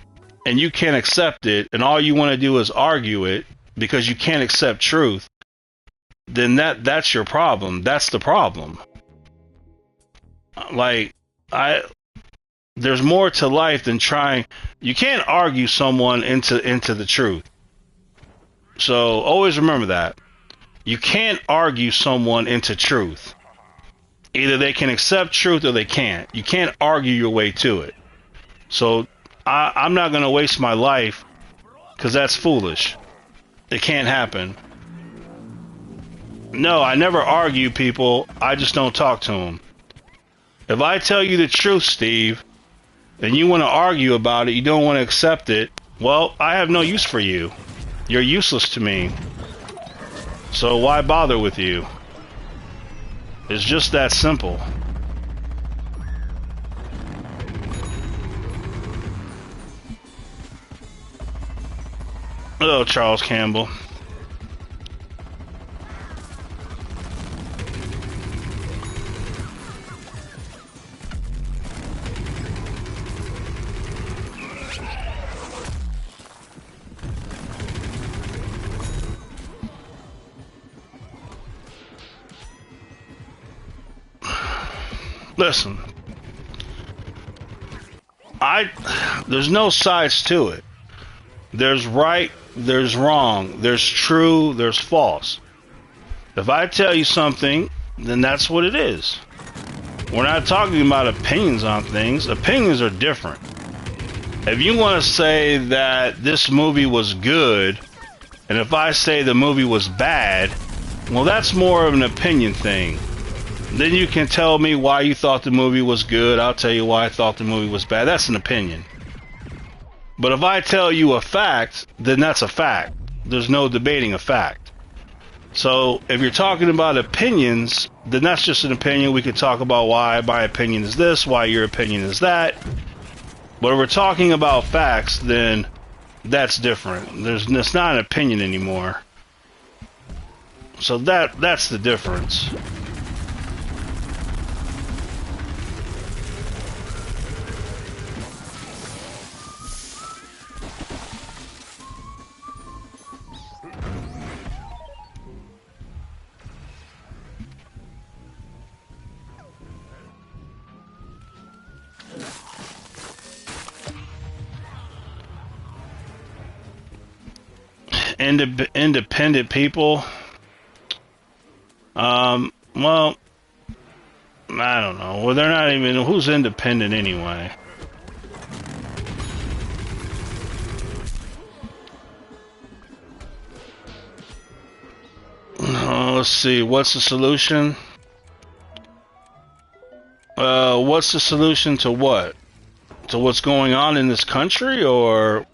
and you can't accept it, and all you want to do is argue it because you can't accept truth, then that's your problem. That's the problem. Like, there's more to life than trying. You can't argue someone into the truth. So always remember that. You can't argue someone into truth. Either they can accept truth or they can't. You can't argue your way to it. So I'm not going to waste my life because that's foolish. It can't happen. No, I never argue people. I just don't talk to them. If I tell you the truth, Steve, and you want to argue about it, you don't want to accept it, well, I have no use for you. You're useless to me. So why bother with you? It's just that simple. Hello, Charles Campbell. Listen, there's no sides to it. There's right, there's wrong, there's true, there's false. If I tell you something, then that's what it is. We're not talking about opinions on things. Opinions are different. If you want to say that this movie was good, and if I say the movie was bad, well, that's more of an opinion thing. Then you can tell me why you thought the movie was good. I'll tell you why I thought the movie was bad. That's an opinion. But if I tell you a fact, then that's a fact. There's no debating a fact. So if you're talking about opinions, then that's just an opinion. We could talk about why my opinion is this, why your opinion is that. But if we're talking about facts, then that's different. It's not an opinion anymore. So that's the difference. Independent people. Well, I don't know. Well, they're not even. Who's independent anyway? Let's see. What's the solution? What's the solution to what? To what's going on in this country, or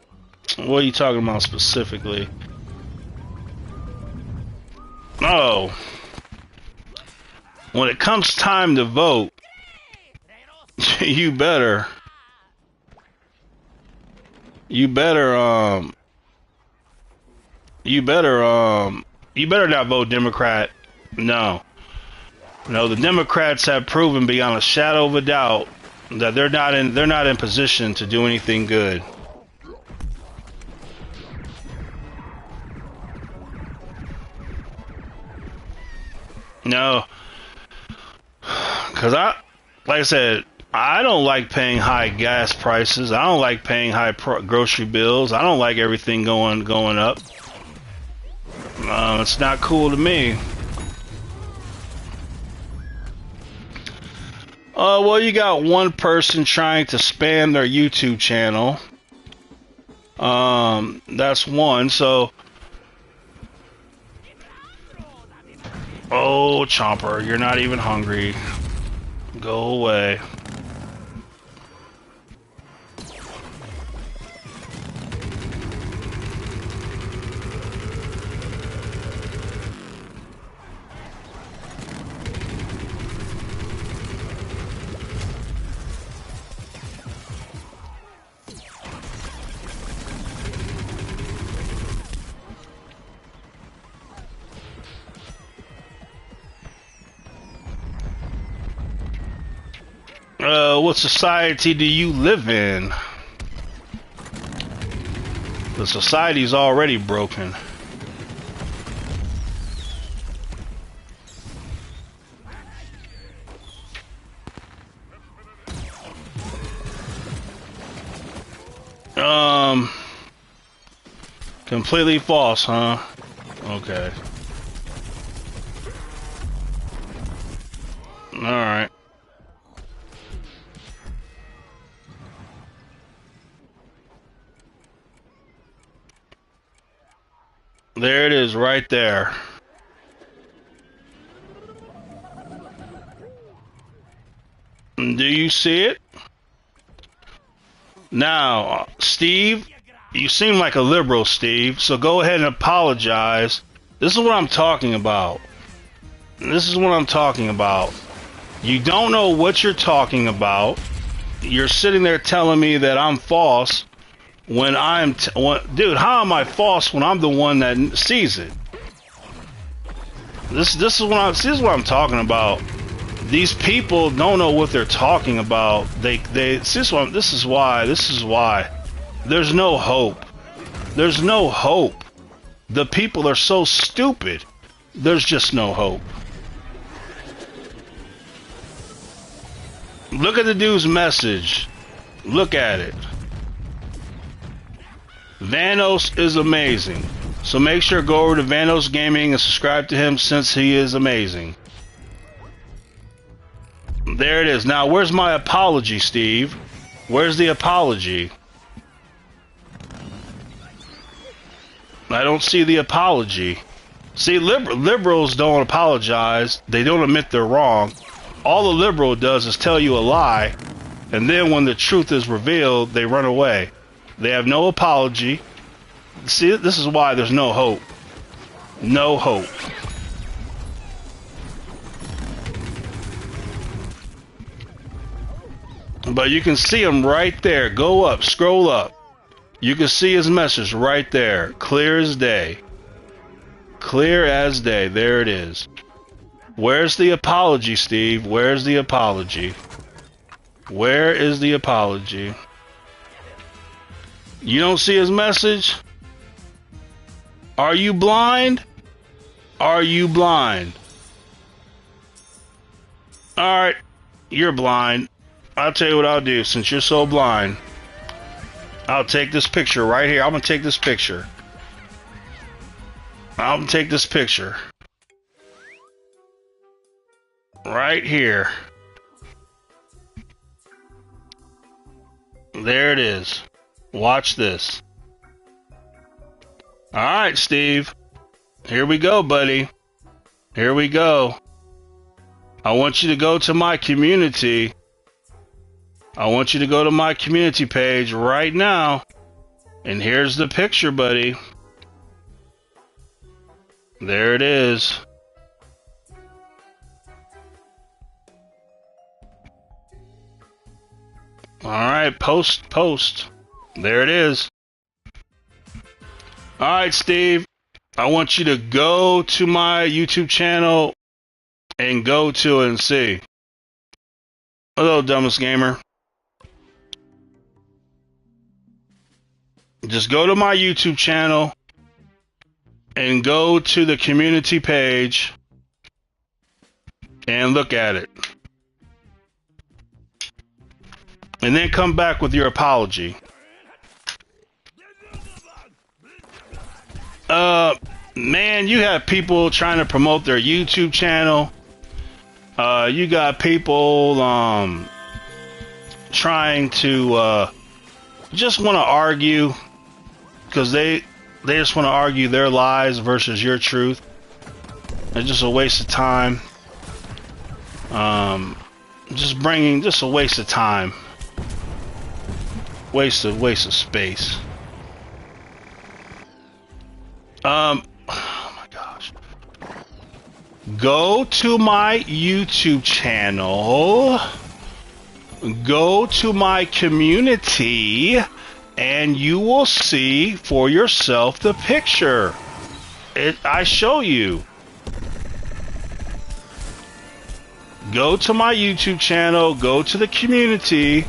what are you talking about specifically? Oh, when it comes time to vote, you better not vote Democrat. No, the Democrats have proven beyond a shadow of a doubt that they're not in position to do anything good. No, because like I said, I don't like paying high gas prices. I don't like paying high grocery bills. I don't like everything going up. It's not cool to me. Well, you got one person trying to spam their YouTube channel. That's one. So. Oh, Chomper, you're not even hungry. Go away. What society do you live in? The society's already broken. Completely false, huh? Okay. Alright. There it is, right there. Do you see it? Now, Steve, you seem like a liberal, Steve, so go ahead and apologize. This is what I'm talking about. This is what I'm talking about. You don't know what you're talking about. You're sitting there telling me that I'm false when dude, how am I false when I'm the one that sees it? This is what I'm talking about. These people don't know what they're talking about. This is why there's no hope. There's no hope. The people are so stupid. There's just no hope. Look at the dude's message. Look at it. Vanos is amazing. So make sure to go over to Vanos Gaming and subscribe to him since he is amazing. There it is. Now, where's my apology, Steve? Where's the apology? I don't see the apology. See, liberals don't apologize. They don't admit they're wrong. All the liberal does is tell you a lie, and then when the truth is revealed, they run away. They have no apology. See, this is why there's no hope. No hope. But you can see him right there. Go up, scroll up. You can see his message right there. Clear as day. Clear as day. There it is. Where's the apology, Steve? Where's the apology? Where is the apology? You don't see his message? Are you blind? Are you blind? Alright, you're blind. I'll tell you what I'll do since you're so blind. I'll take this picture right here. I'm gonna take this picture. I'm gonna take this picture. Right here. There it is. Watch this. Alright, Steve. Here we go, buddy. Here we go. I want you to go to my community. I want you to go to my community page right now. And here's the picture, buddy. There it is. Alright, post. There it is. Alright, Steve. I want you to go to my YouTube channel and go to it and see. Hello, dumbest gamer. Just go to my YouTube channel and go to the community page and look at it. And then come back with your apology. Man, you have people trying to promote their YouTube channel. You got people trying to just want to argue because they just want to argue their lies versus your truth. It's just a waste of time. Just a waste of time. Waste of space. Oh my gosh. Go to my YouTube channel. Go to my community and you will see for yourself the picture. I show you. Go to my YouTube channel, go to the community.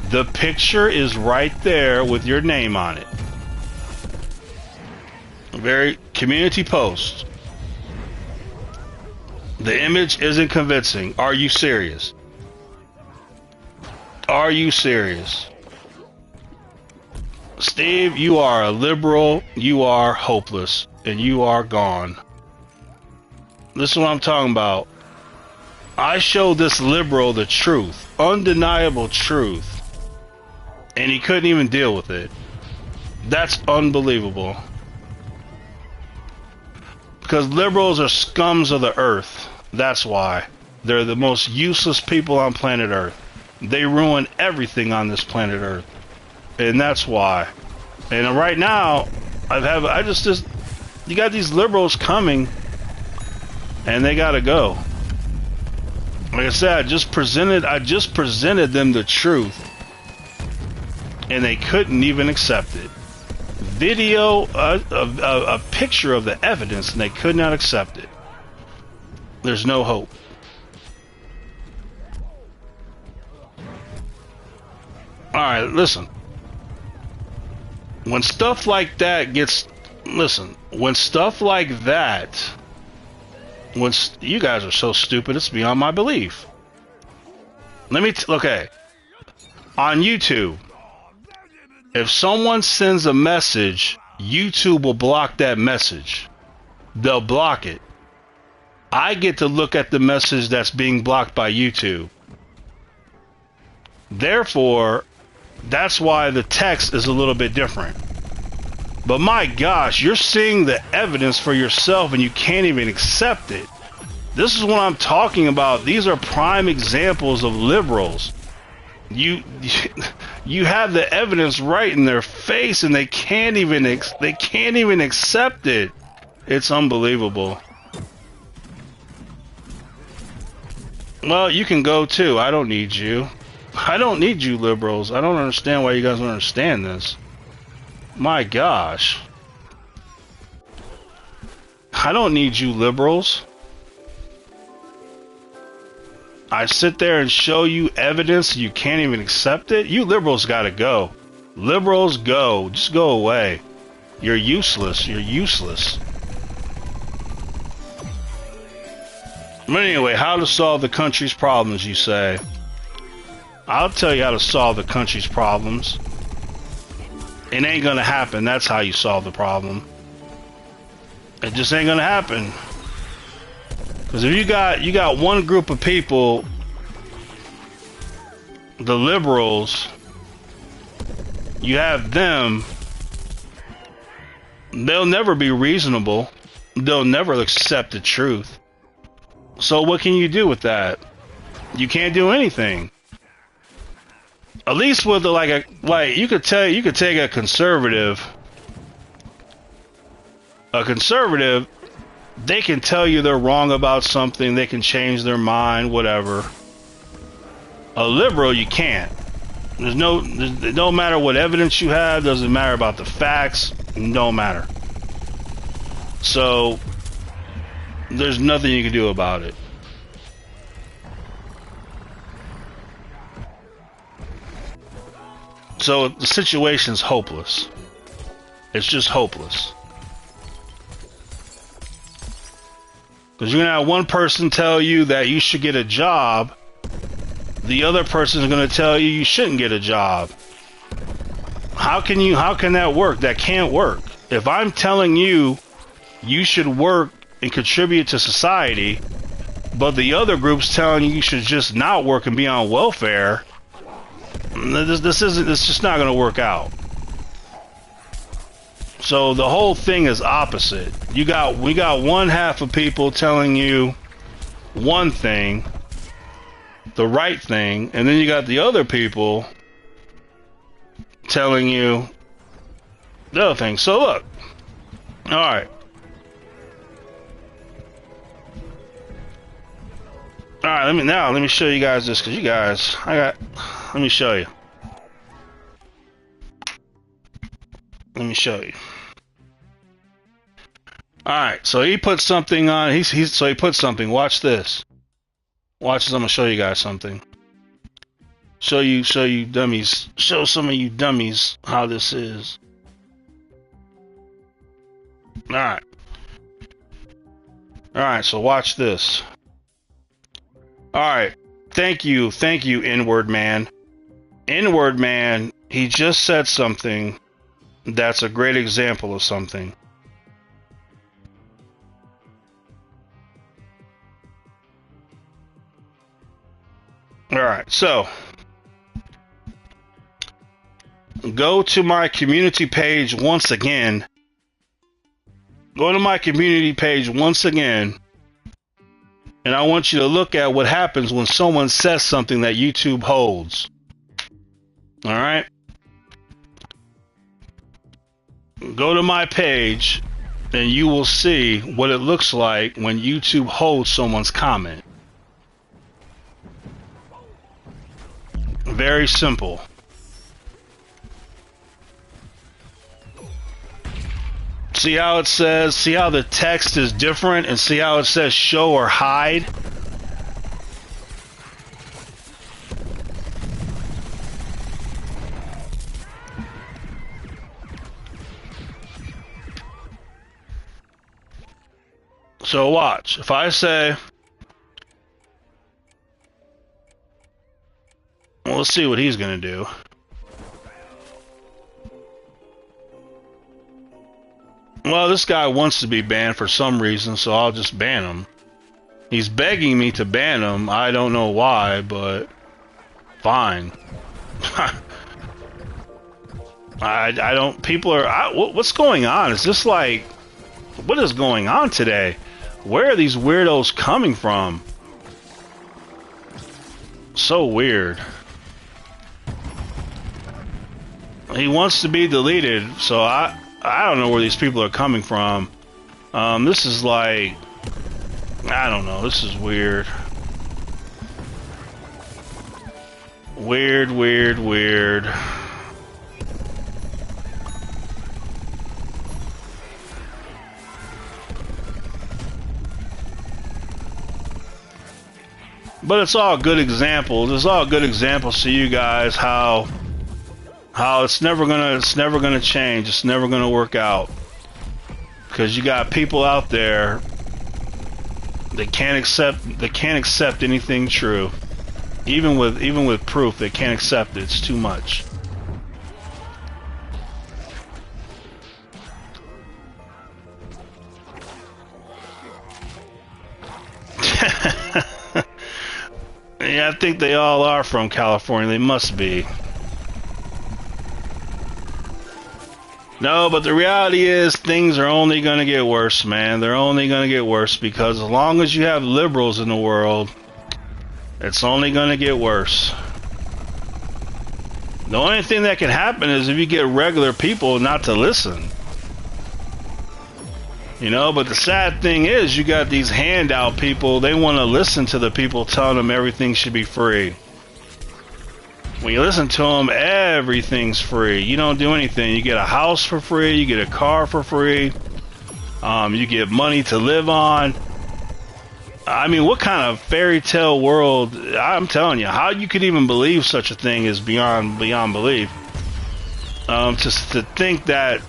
The picture is right there with your name on it. Very community post. The image isn't convincing. Are you serious? Are you serious? Steve, you are a liberal, you are hopeless, and you are gone. This is what I'm talking about. I showed this liberal the truth, undeniable truth, and he couldn't even deal with it. That's unbelievable. Because liberals are scums of the earth. That's why. They're the most useless people on planet Earth. They ruin everything on this planet Earth. And that's why. And right now, you got these liberals coming, and they gotta go. Like I said, I just presented them the truth, and they couldn't even accept it. Video, a picture of the evidence, and they could not accept it. There's no hope. Alright, listen. When stuff like that gets... Listen, when stuff like that... you guys are so stupid, it's beyond my belief. Okay. On YouTube, If someone sends a message, YouTube will block that message. They'll block it. I get to look at the message that's being blocked by YouTube. Therefore, that's why the text is a little bit different. But my gosh, you're seeing the evidence for yourself and you can't even accept it. This is what I'm talking about. These are prime examples of liberals. You have the evidence right in their face and they can't even accept it. It's unbelievable. Well, you can go too. I don't need you. I don't need you liberals. I don't understand why you guys don't understand this. My gosh. I don't need you liberals. I sit there and show you evidence and you can't even accept it. You liberals gotta go. Liberals, go. Just go away. You're useless. You're useless. But anyway, how to solve the country's problems, you say? I'll tell you how to solve the country's problems. It ain't gonna happen. That's how you solve the problem. It just ain't gonna happen. Because if you got one group of people, the liberals, you have them, they'll never be reasonable. They'll never accept the truth. So what can you do with that? You can't do anything. At least with you could take a conservative. A conservative, they can tell you they're wrong about something, they can change their mind, whatever. A liberal, you can't. It don't matter what evidence you have, doesn't matter about the facts, don't matter. So there's nothing you can do about it. So the situation's hopeless. It's just hopeless. Because you're going to have one person tell you that you should get a job. The other person is going to tell you you shouldn't get a job. How can that work? That can't work. If I'm telling you you should work and contribute to society, but the other group's telling you should just not work and be on welfare, it's just not going to work out. So the whole thing is opposite. We got one half of people telling you one thing, the right thing, and then you got the other people telling you the other thing. So look, all right. All right, let me show you guys this, because let me show you. Let me show you. All right, so he put something on. He put something. Watch this. Watch this. I'm gonna show you guys something. Show you dummies. Show some of you dummies how this is. All right. All right. So watch this. All right. Thank you, N-word man. N-word man. He just said something. That's a great example of something. Alright, so go to my community page once again. Go to my community page once again. And I want you to look at what happens when someone says something that YouTube holds. Alright? Go to my page and you will see what it looks like when YouTube holds someone's comment. Very simple. See how it says, see how the text is different, and see how it says show or hide? So watch, if I say, well, let's see what he's gonna do. Well, this guy wants to be banned for some reason, so I'll just ban him. He's begging me to ban him. I don't know why, but fine. I don't. People are. What's going on? Is this like, what is going on today? Where are these weirdos coming from? So weird. He wants to be deleted, so I don't know where these people are coming from. This is like, I don't know. This is weird. Weird, weird, weird. But it's all good examples. It's all good examples to you guys how it's never gonna change. It's never gonna work out because you got people out there that can't accept anything true. Even with proof, they can't accept it. It's too much. Yeah, I think they all are from California. They must be. No, but the reality is things are only going to get worse, man. They're only going to get worse because as long as you have liberals in the world, it's only going to get worse. The only thing that can happen is if you get regular people not to listen. You know, but the sad thing is you got these handout people, they want to listen to the people telling them everything should be free. When you listen to them, everything's free. You don't do anything. You get a house for free, you get a car for free, you get money to live on. I mean, what kind of fairy tale world? I'm telling you, how you could even believe such a thing is beyond belief. Just to think that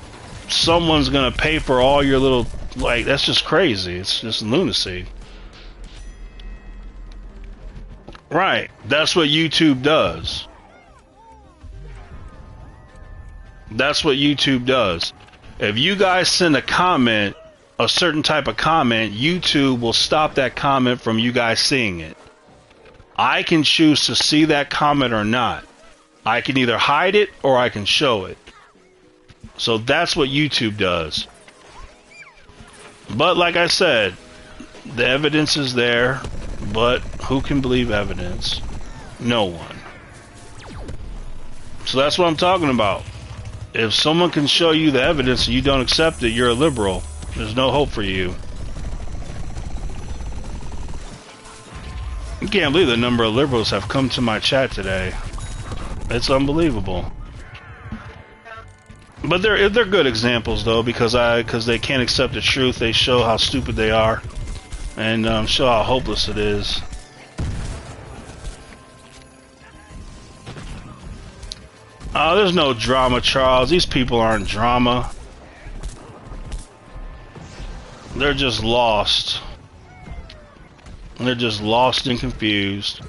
someone's gonna pay for all your little, like, that's just crazy. It's just lunacy. Right. That's what YouTube does. That's what YouTube does. If you guys send a comment, a certain type of comment, YouTube will stop that comment from you guys seeing it. I can choose to see that comment or not. I can either hide it or I can show it. So that's what YouTube does. But like I said, the evidence is there, but who can believe evidence? No one. So that's what I'm talking about. If someone can show you the evidence and you don't accept it, you're a liberal. There's no hope for you. I can't believe the number of liberals have come to my chat today. It's unbelievable. But they're good examples though, because they can't accept the truth. They show how stupid they are, and show how hopeless it is. Oh, there's no drama, Charles. These people aren't drama. They're just lost. They're just lost and confused.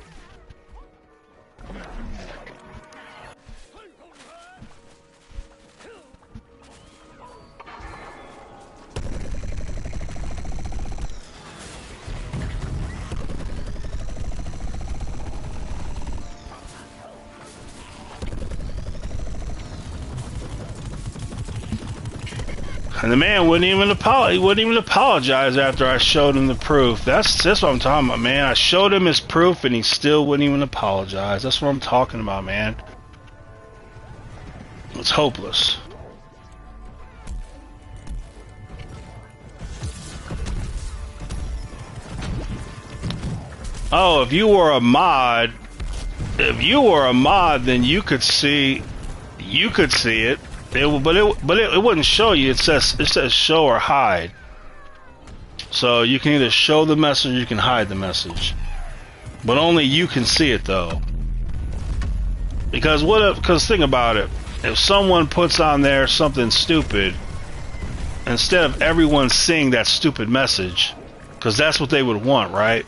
And the man wouldn't even apologize after I showed him the proof. That's what I'm talking about, man. I showed him his proof and he still wouldn't even apologize. That's what I'm talking about, man. It's hopeless. Oh, if you were a mod, then you could see it. But it wouldn't show you. It says show or hide. So you can either show the message or you can hide the message. But only you can see it though. Because think about it. If someone puts on there something stupid, instead of everyone seeing that stupid message, because that's what they would want, right?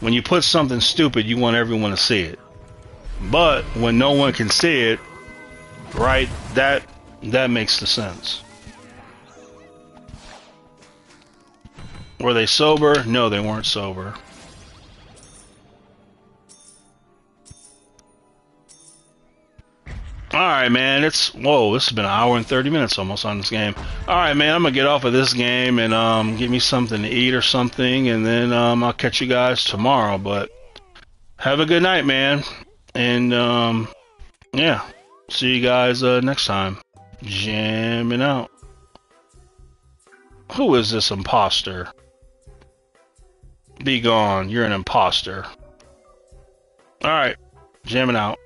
When you put something stupid, you want everyone to see it. But when no one can see it, right, that makes the sense. Were they sober? No, they weren't sober. Alright, man, whoa, this has been an hour and 30 minutes almost on this game. Alright, man, I'm gonna get off of this game and, get me something to eat or something, and then, I'll catch you guys tomorrow, but have a good night, man, and, yeah, see you guys, next time. Jamming out. Who is this imposter? Be gone, you're an imposter. Alright, jamming out.